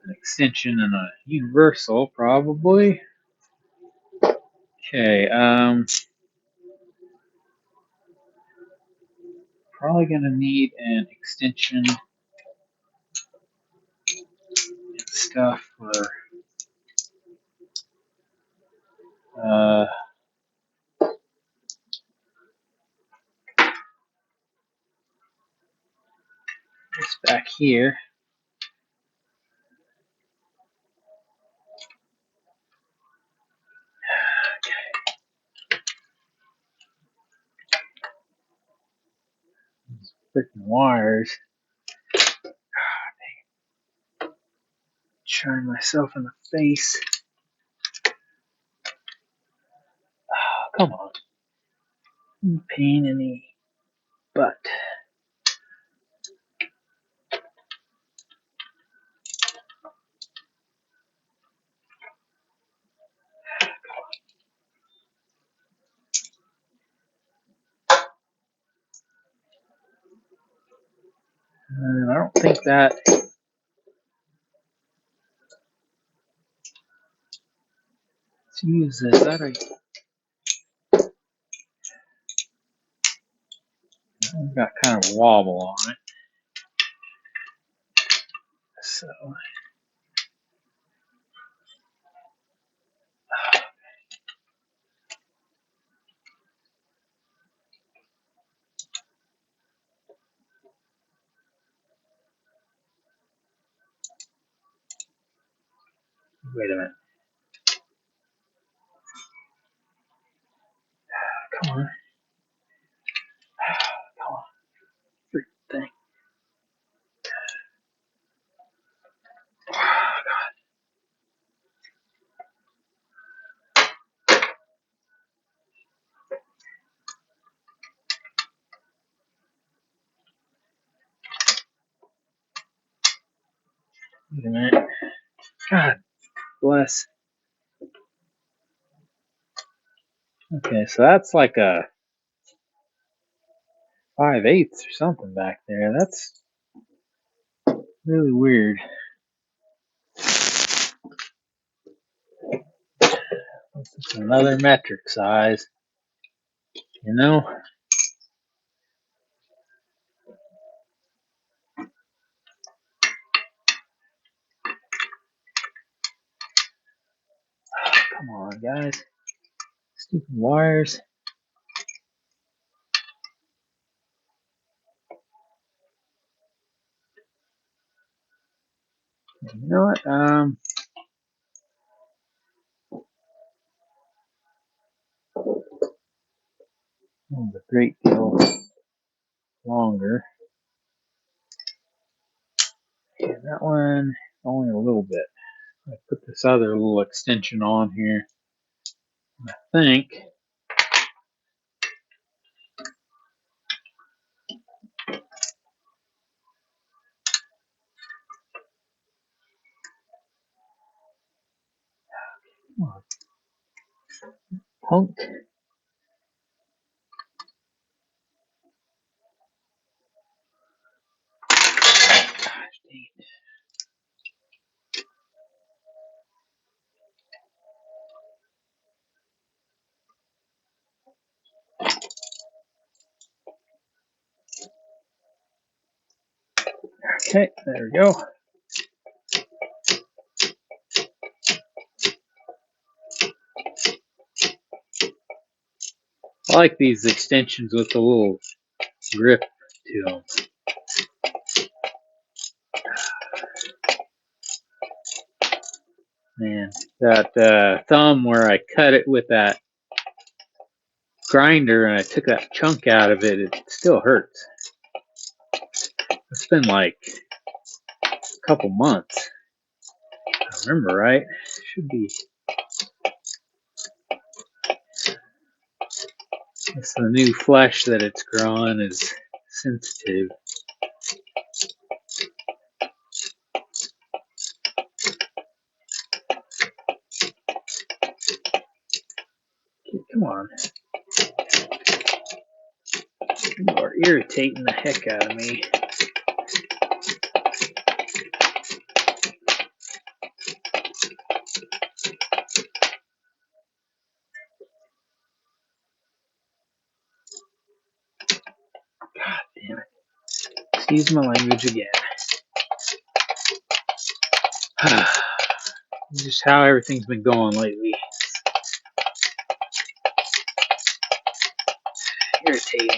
An extension and a universal, probably. Okay, probably gonna need an extension and stuff for this back here. Freaking wires. Shine myself in the face. Oh, come on. Pain in the butt. I don't think that fuses. I've got kind of a wobble on it. So wait a minute. Come on. Come on. Freaking thing. Wait a minute. God bless. Okay, so that's like a 5/8 or something back there. That's Really weird. It's another metric size, you know? Come on, guys. Stupid wires. You know what? A great deal longer. Yeah, that one only a little bit. I put this other little extension on here. I think come on, punk. Gosh, dang it. Okay, there we go. I like these extensions with a little grip to them. Man, that thumb where I cut it with that grinder and I took that chunk out of it, it still hurts. It's been like a couple months. I remember right. Should be. It's the new flesh that it's growing is sensitive. Come on. You are irritating the heck out of me. God damn it. Excuse my language again. Just how everything's been going lately. Irritating.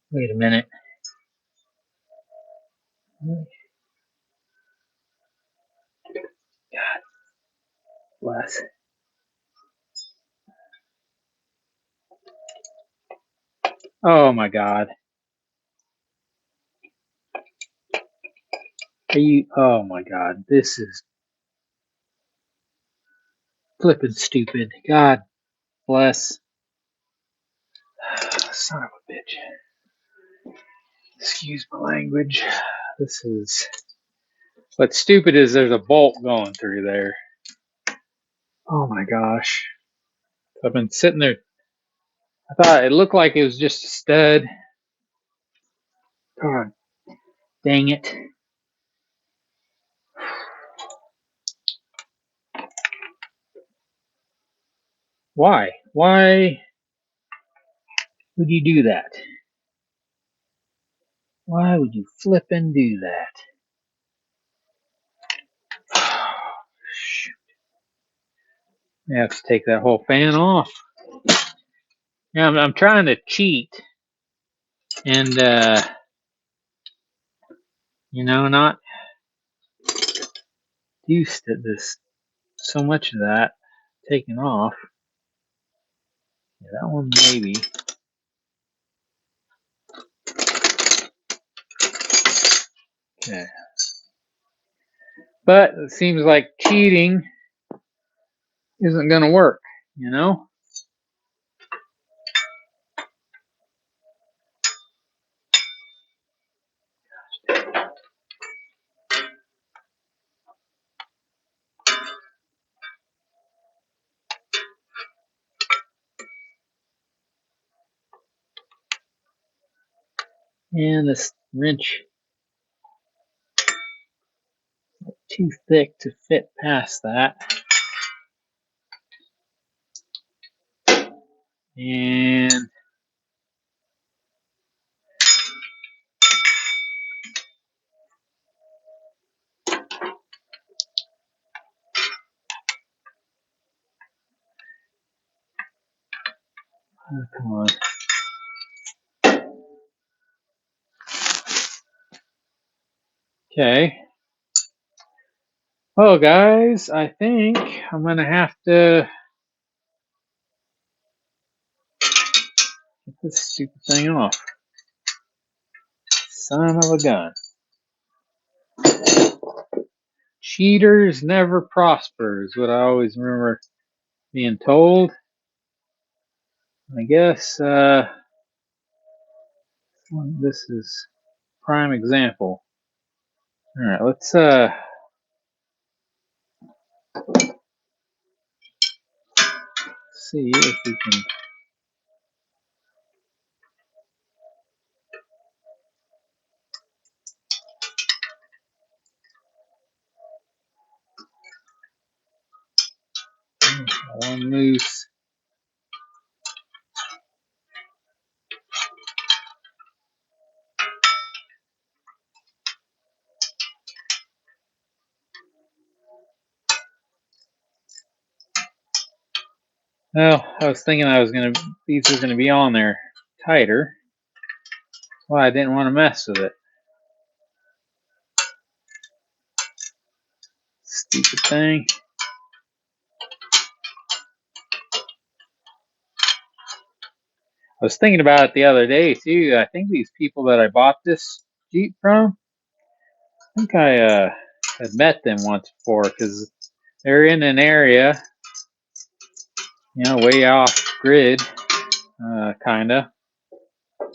Wait a minute. God bless. Oh my God. Are you? Oh my God. This is flippin' stupid. God bless. Son of a bitch. Excuse my language. This is. What's stupid is there's a bolt going through there. Oh my gosh. I've been sitting there. I thought it looked like it was just a stud. God dang it. Why? Why would you do that? Why would you flip and do that? Shoot. I have to take that whole fan off. Yeah, I'm trying to cheat and, not used to this, so much of that taken off. Yeah, that one maybe. Okay. But it seems like cheating isn't going to work, you know? And this wrench too thick to fit past that. And oh, come on. Okay. Well, guys, I think I'm going to have to get this stupid thing off. Son of a gun. Cheaters never prosper is what I always remember being told. I guess this is prime example. All right, let's see if we can. One loose. Well, I was thinking these were gonna be on there tighter. Well, I didn't want to mess with it. Stupid thing. I was thinking about it the other day too. I think these people that I bought this Jeep from, I think I had met them once before because they're in an area, way off grid, kinda.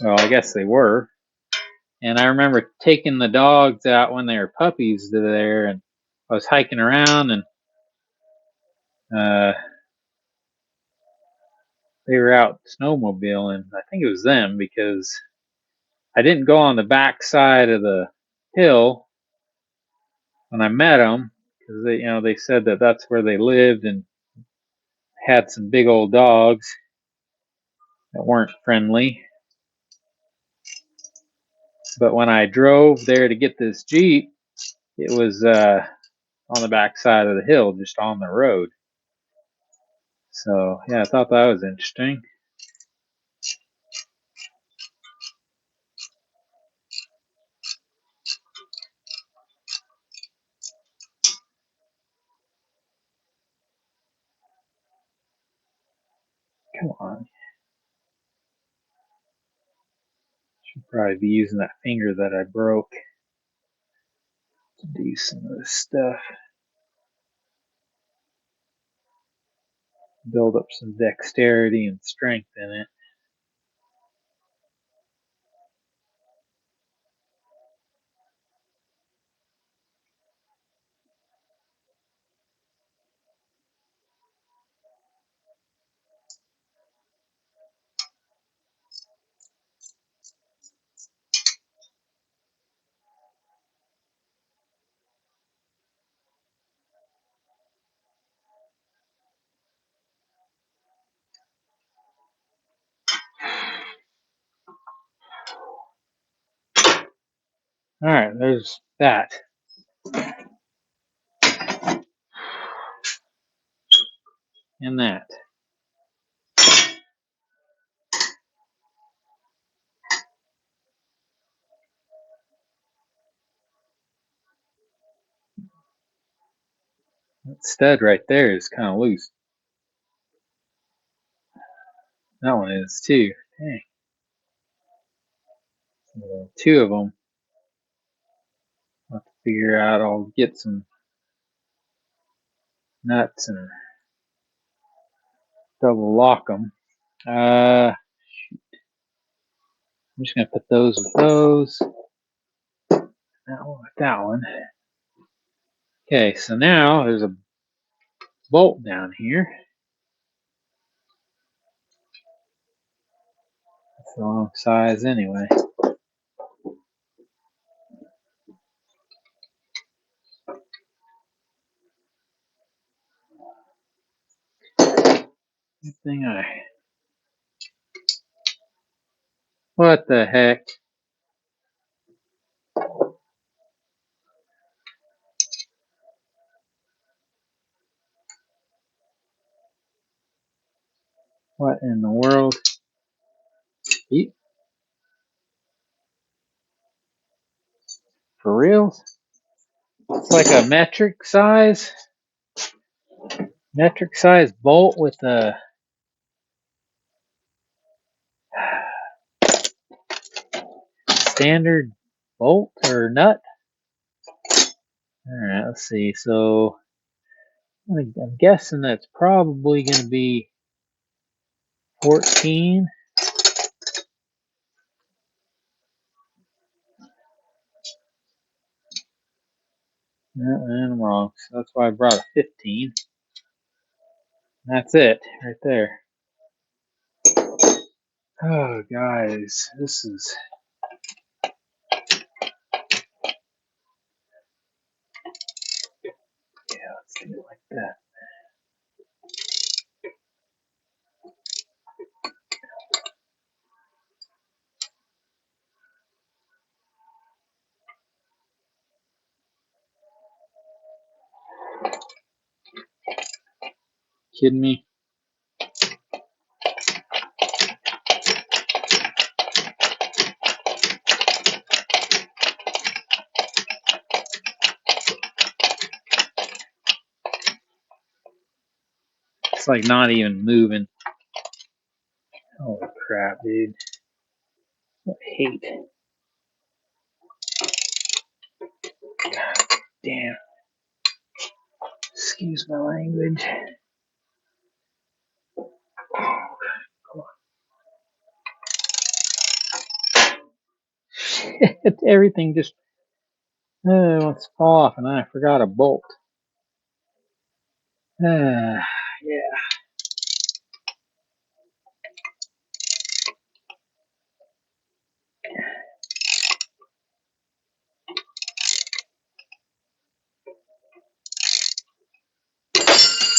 Well, I guess they were. And I remember taking the dogs out when they were puppies to there, and I was hiking around, and they were out snowmobiling. I think it was them because I didn't go on the back side of the hill when I met them because they said that that's where they lived and had some big old dogs that weren't friendly. But when I drove there to get this Jeep, it was on the back side of the hill, just on the road. So yeah, I thought that was interesting. Come on. Should probably be using that finger that I broke to do some of this stuff. Build up some dexterity and strength in it. All right, there's that. And that. That stud right there is kind of loose. That one is too. Dang. Two of them. I'll have to figure out. I'll get some nuts and double lock them. I'm just gonna put those with those. That one with that one. Okay, so now there's a bolt down here. It's the wrong size anyway. Good thing What the heck? What in the world? For real? It's like a metric size bolt with a standard bolt or nut. All right, let's see. So I'm guessing that's probably going to be 14. And I'm wrong. So that's why I brought a 15. That's it right there. Oh, guys, this is. Yeah, let's do it like that. Kidding me? It's like not even moving. Holy crap, dude. I hate. God damn. Excuse my language. Shit, everything just wants to fall off, and I forgot a bolt. Yeah.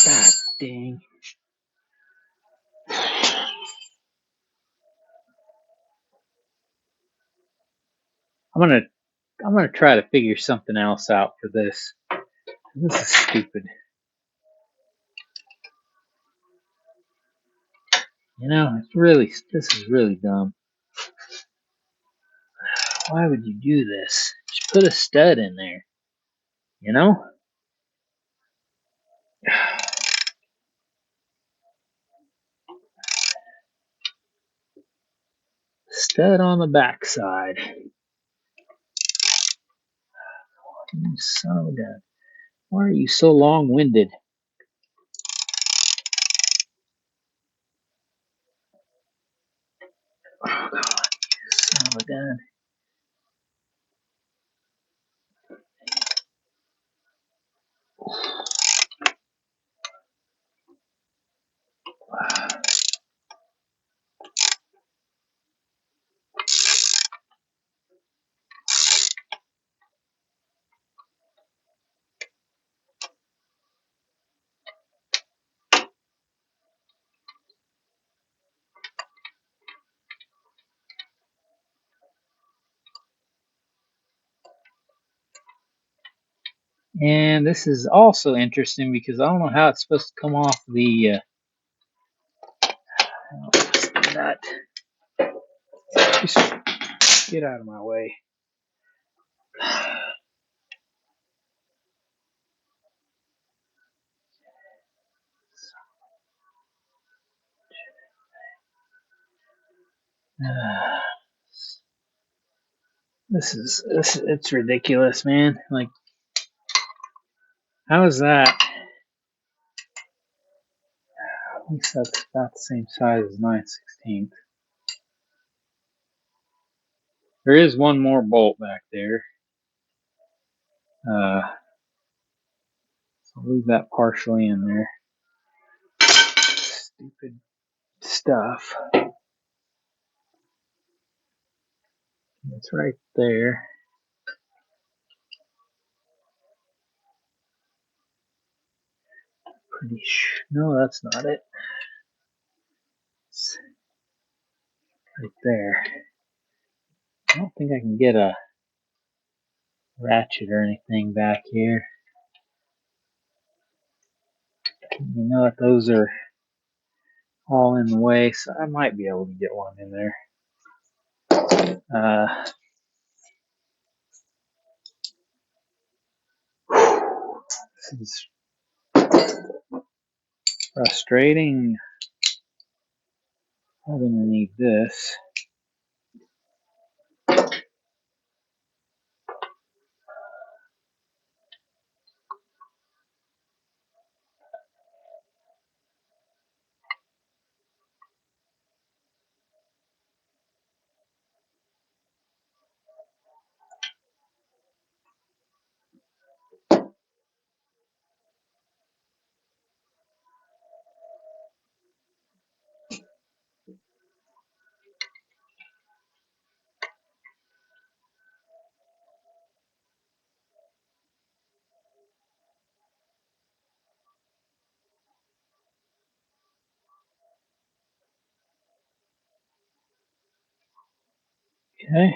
God dang. I'm gonna try to figure something else out for this. This is stupid. You know, this is really dumb. Why would you do this? Just put a stud in there. You know? Stud on the backside. You son of a gun. Why are you so long-winded? Oh, God. Son of a gun. And this is also interesting because I don't know how it's supposed to come off the nut. Just get out of my way. It's ridiculous, man. Like, how is that? least that's about the same size as 9/16. There is one more bolt back there. So I'll leave that partially in there. Stupid stuff. It's right there. Pretty sure. No, that's not it. It's right there. I don't think I can get a ratchet or anything back here. You know that those are all in the way, so I might be able to get one in there. This is frustrating. I'm gonna need this. Okay.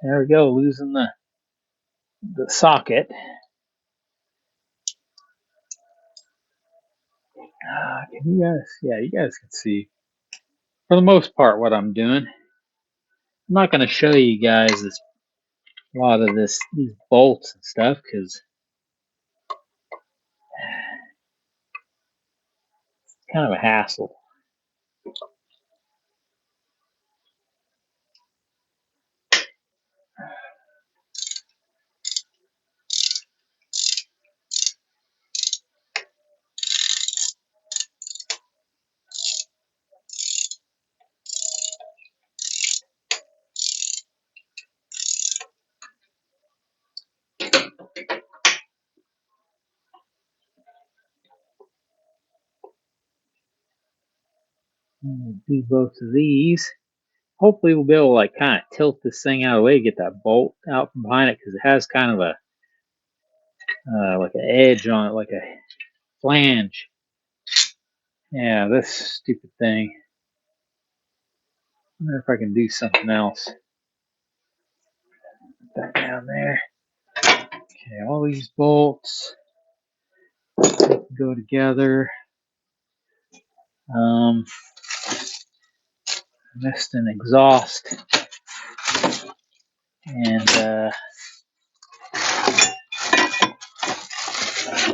There we go, losing the socket. Can you guys, yeah, you guys can see for the most part what I'm doing. I'm not going to show you guys a lot of these bolts and stuff because it's kind of a hassle. We'll do both of these. Hopefully we'll be able to like kind of tilt this thing out of the way, get that bolt out from behind it because it has kind of a like an edge on it, like a flange. Yeah, this stupid thing. I wonder if I can do something else. Put that down there. Okay, all these bolts go together. Missed an exhaust and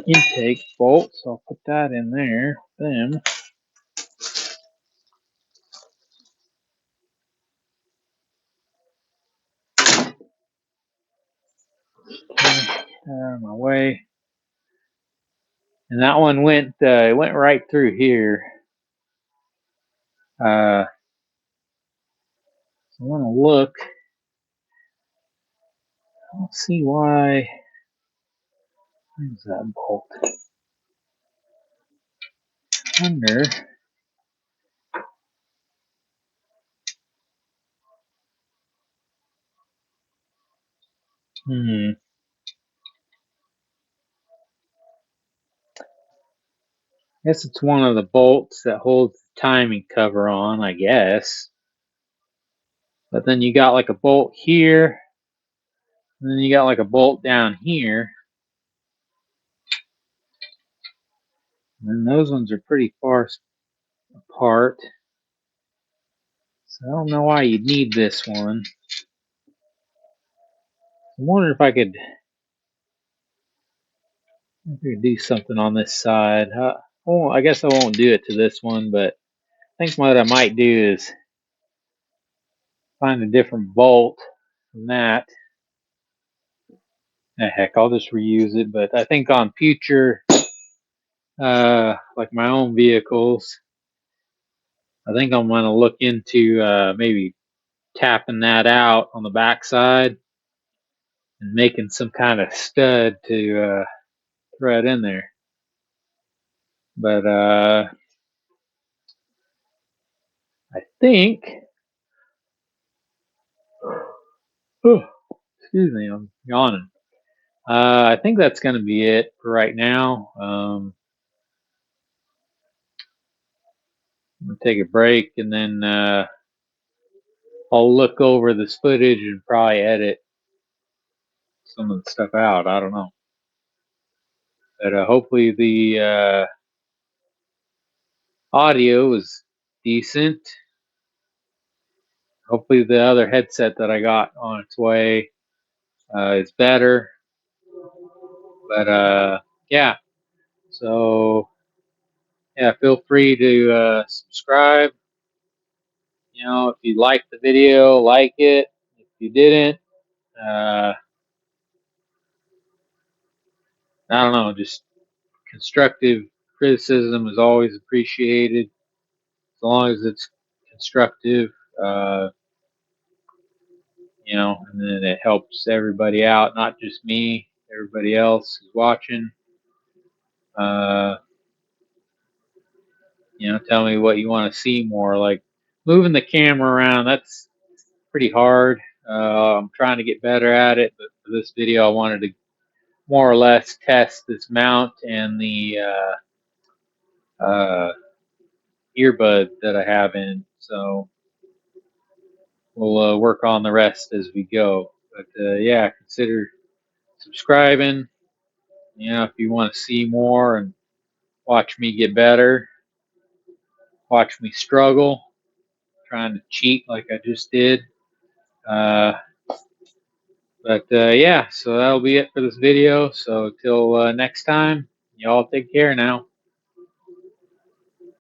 intake bolt, so I'll put that in there. Then out of my way. And that one went it went right through here. So I want to look. I don't see why. Where's that bolt? Under. I guess it's one of the bolts that holds the timing cover on, I guess. But then you got like a bolt here, and then you got like a bolt down here. And those ones are pretty far apart. So I don't know why you'd need this one. I wonder if I could do something on this side. Oh, I guess I won't do it to this one, but I think what I might do is find a different bolt from that. Heck, I'll just reuse it. But I think on future, like my own vehicles, I think I'm going to look into maybe tapping that out on the backside and making some kind of stud to thread in there. But I think, oh, excuse me, I'm yawning. I think that's going to be it for right now. I'm going to take a break and then I'll look over this footage and probably edit some of the stuff out. I don't know. But hopefully the audio is decent. Hopefully the other headset that I got on its way is better. But yeah, so yeah, feel free to subscribe. You know, if you liked the video, like it. If you didn't, I don't know, just constructive criticism is always appreciated as long as it's constructive. Uh, you know, and then it helps everybody out, not just me, everybody else who's watching. Uh, you know, tell me what you want to see more. Like moving the camera around, that's pretty hard. I'm trying to get better at it, but for this video, I wanted to more or less test this mount and the earbud that I have in. So we'll work on the rest as we go. But yeah, consider subscribing. You know, if you want to see more and watch me get better, watch me struggle, trying to cheat like I just did. Uh, but yeah, so that'll be it for this video. So till next time, y'all take care now.